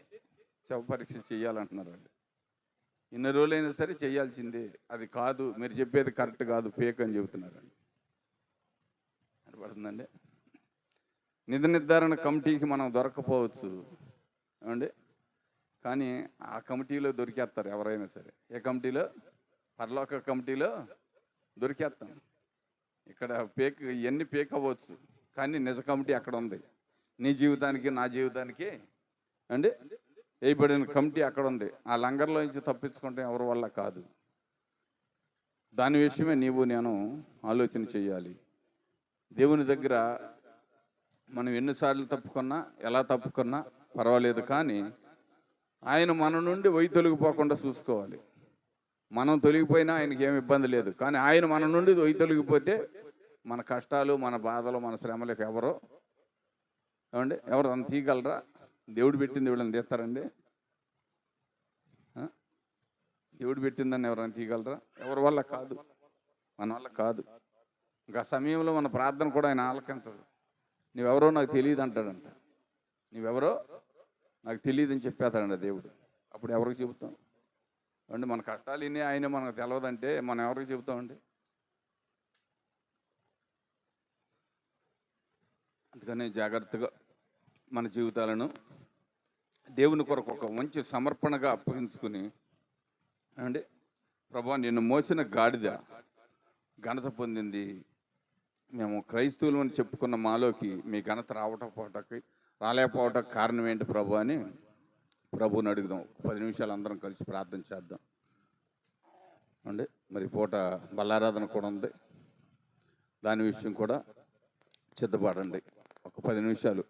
శవ పరీక్ష చేయాలంటున్నారు వాళ్ళు. ఇన్ని రోజులైనా సరే చేయాల్సిందే, అది కాదు, మీరు చెప్పేది కరెక్ట్ కాదు, ఫేక్ అని చెబుతున్నారు అండి. అనిపడుతుందండి. నిధ నిర్ధారణ కమిటీకి మనం దొరకపోవచ్చు ఏమండి, కానీ ఆ కమిటీలో దొరికేస్తారు ఎవరైనా సరే. ఏ కమిటీలో? పరలోక కమిటీలో దొరికేస్తాం. ఇక్కడ పేక్ ఇవన్నీ పేక్ అవ్వచ్చు, కానీ నిజ కమిటీ అక్కడ ఉంది. నీ జీవితానికి నా జీవితానికి అండి వేయబడిన కమిటీ అక్కడ ఉంది. ఆ లంగర్లో నుంచి తప్పించుకుంటే ఎవరి వల్ల కాదు. దాని విషయమే నీవు నేను ఆలోచన చేయాలి. దేవుని దగ్గర మనం ఎన్నిసార్లు తప్పుకున్నా, ఎలా తప్పుకున్నా పర్వాలేదు, కానీ ఆయన మన నుండి తొలగిపోకుండా చూసుకోవాలి. మనం తొలగిపోయినా ఆయనకి ఏమి ఇబ్బంది లేదు, కానీ ఆయన మన నుండి తొలగిపోతే మన కష్టాలు, మన బాధలు, మన శ్రమలకు ఎవరు అంత తీయగలరా? దేవుడు పెట్టింది వీళ్ళని తీస్తారండి? దేవుడు పెట్టిందని ఎవరైనా తీయగలరా? ఎవరి వల్ల కాదు, మన వల్ల కాదు. ఇంకా సమయంలో మన ప్రార్థన కూడా ఆయన ఆలకించదు. నువ్వెవరో నాకు తెలియదు అంటాడంట. నువ్వెవరో నాకు తెలియదు అని చెప్పేస్తాడంట దేవుడు. అప్పుడు ఎవరికి చెబుతాం అండి? మన కష్టాలు ఇన్ని ఆయన మనకు తెలవదంటే మనం ఎవరికి చెబుతామండి? అందుకని జాగ్రత్తగా మన జీవితాలను దేవుని కొరకు ఒక మంచి సమర్పణగా అప్పగించుకుని, అండి ప్రభువా, నిన్ను మోసిన గాడిద ఘనత పొందింది, మేము క్రైస్తవులు అని చెప్పుకున్న మాలోకి మీ ఘనత రాలేకపోవటం కారణం ఏంటి ప్రభు అని ప్రభువుని అడుగుదాం. 10 నిమిషాలు అందరం కలిసి ప్రార్థన చేద్దాం అండి. మరి పూట బల్లారాధన కూడా ఉంది, దాని విషయం కూడా సిద్ధపడండి. ఒక 10 నిమిషాలు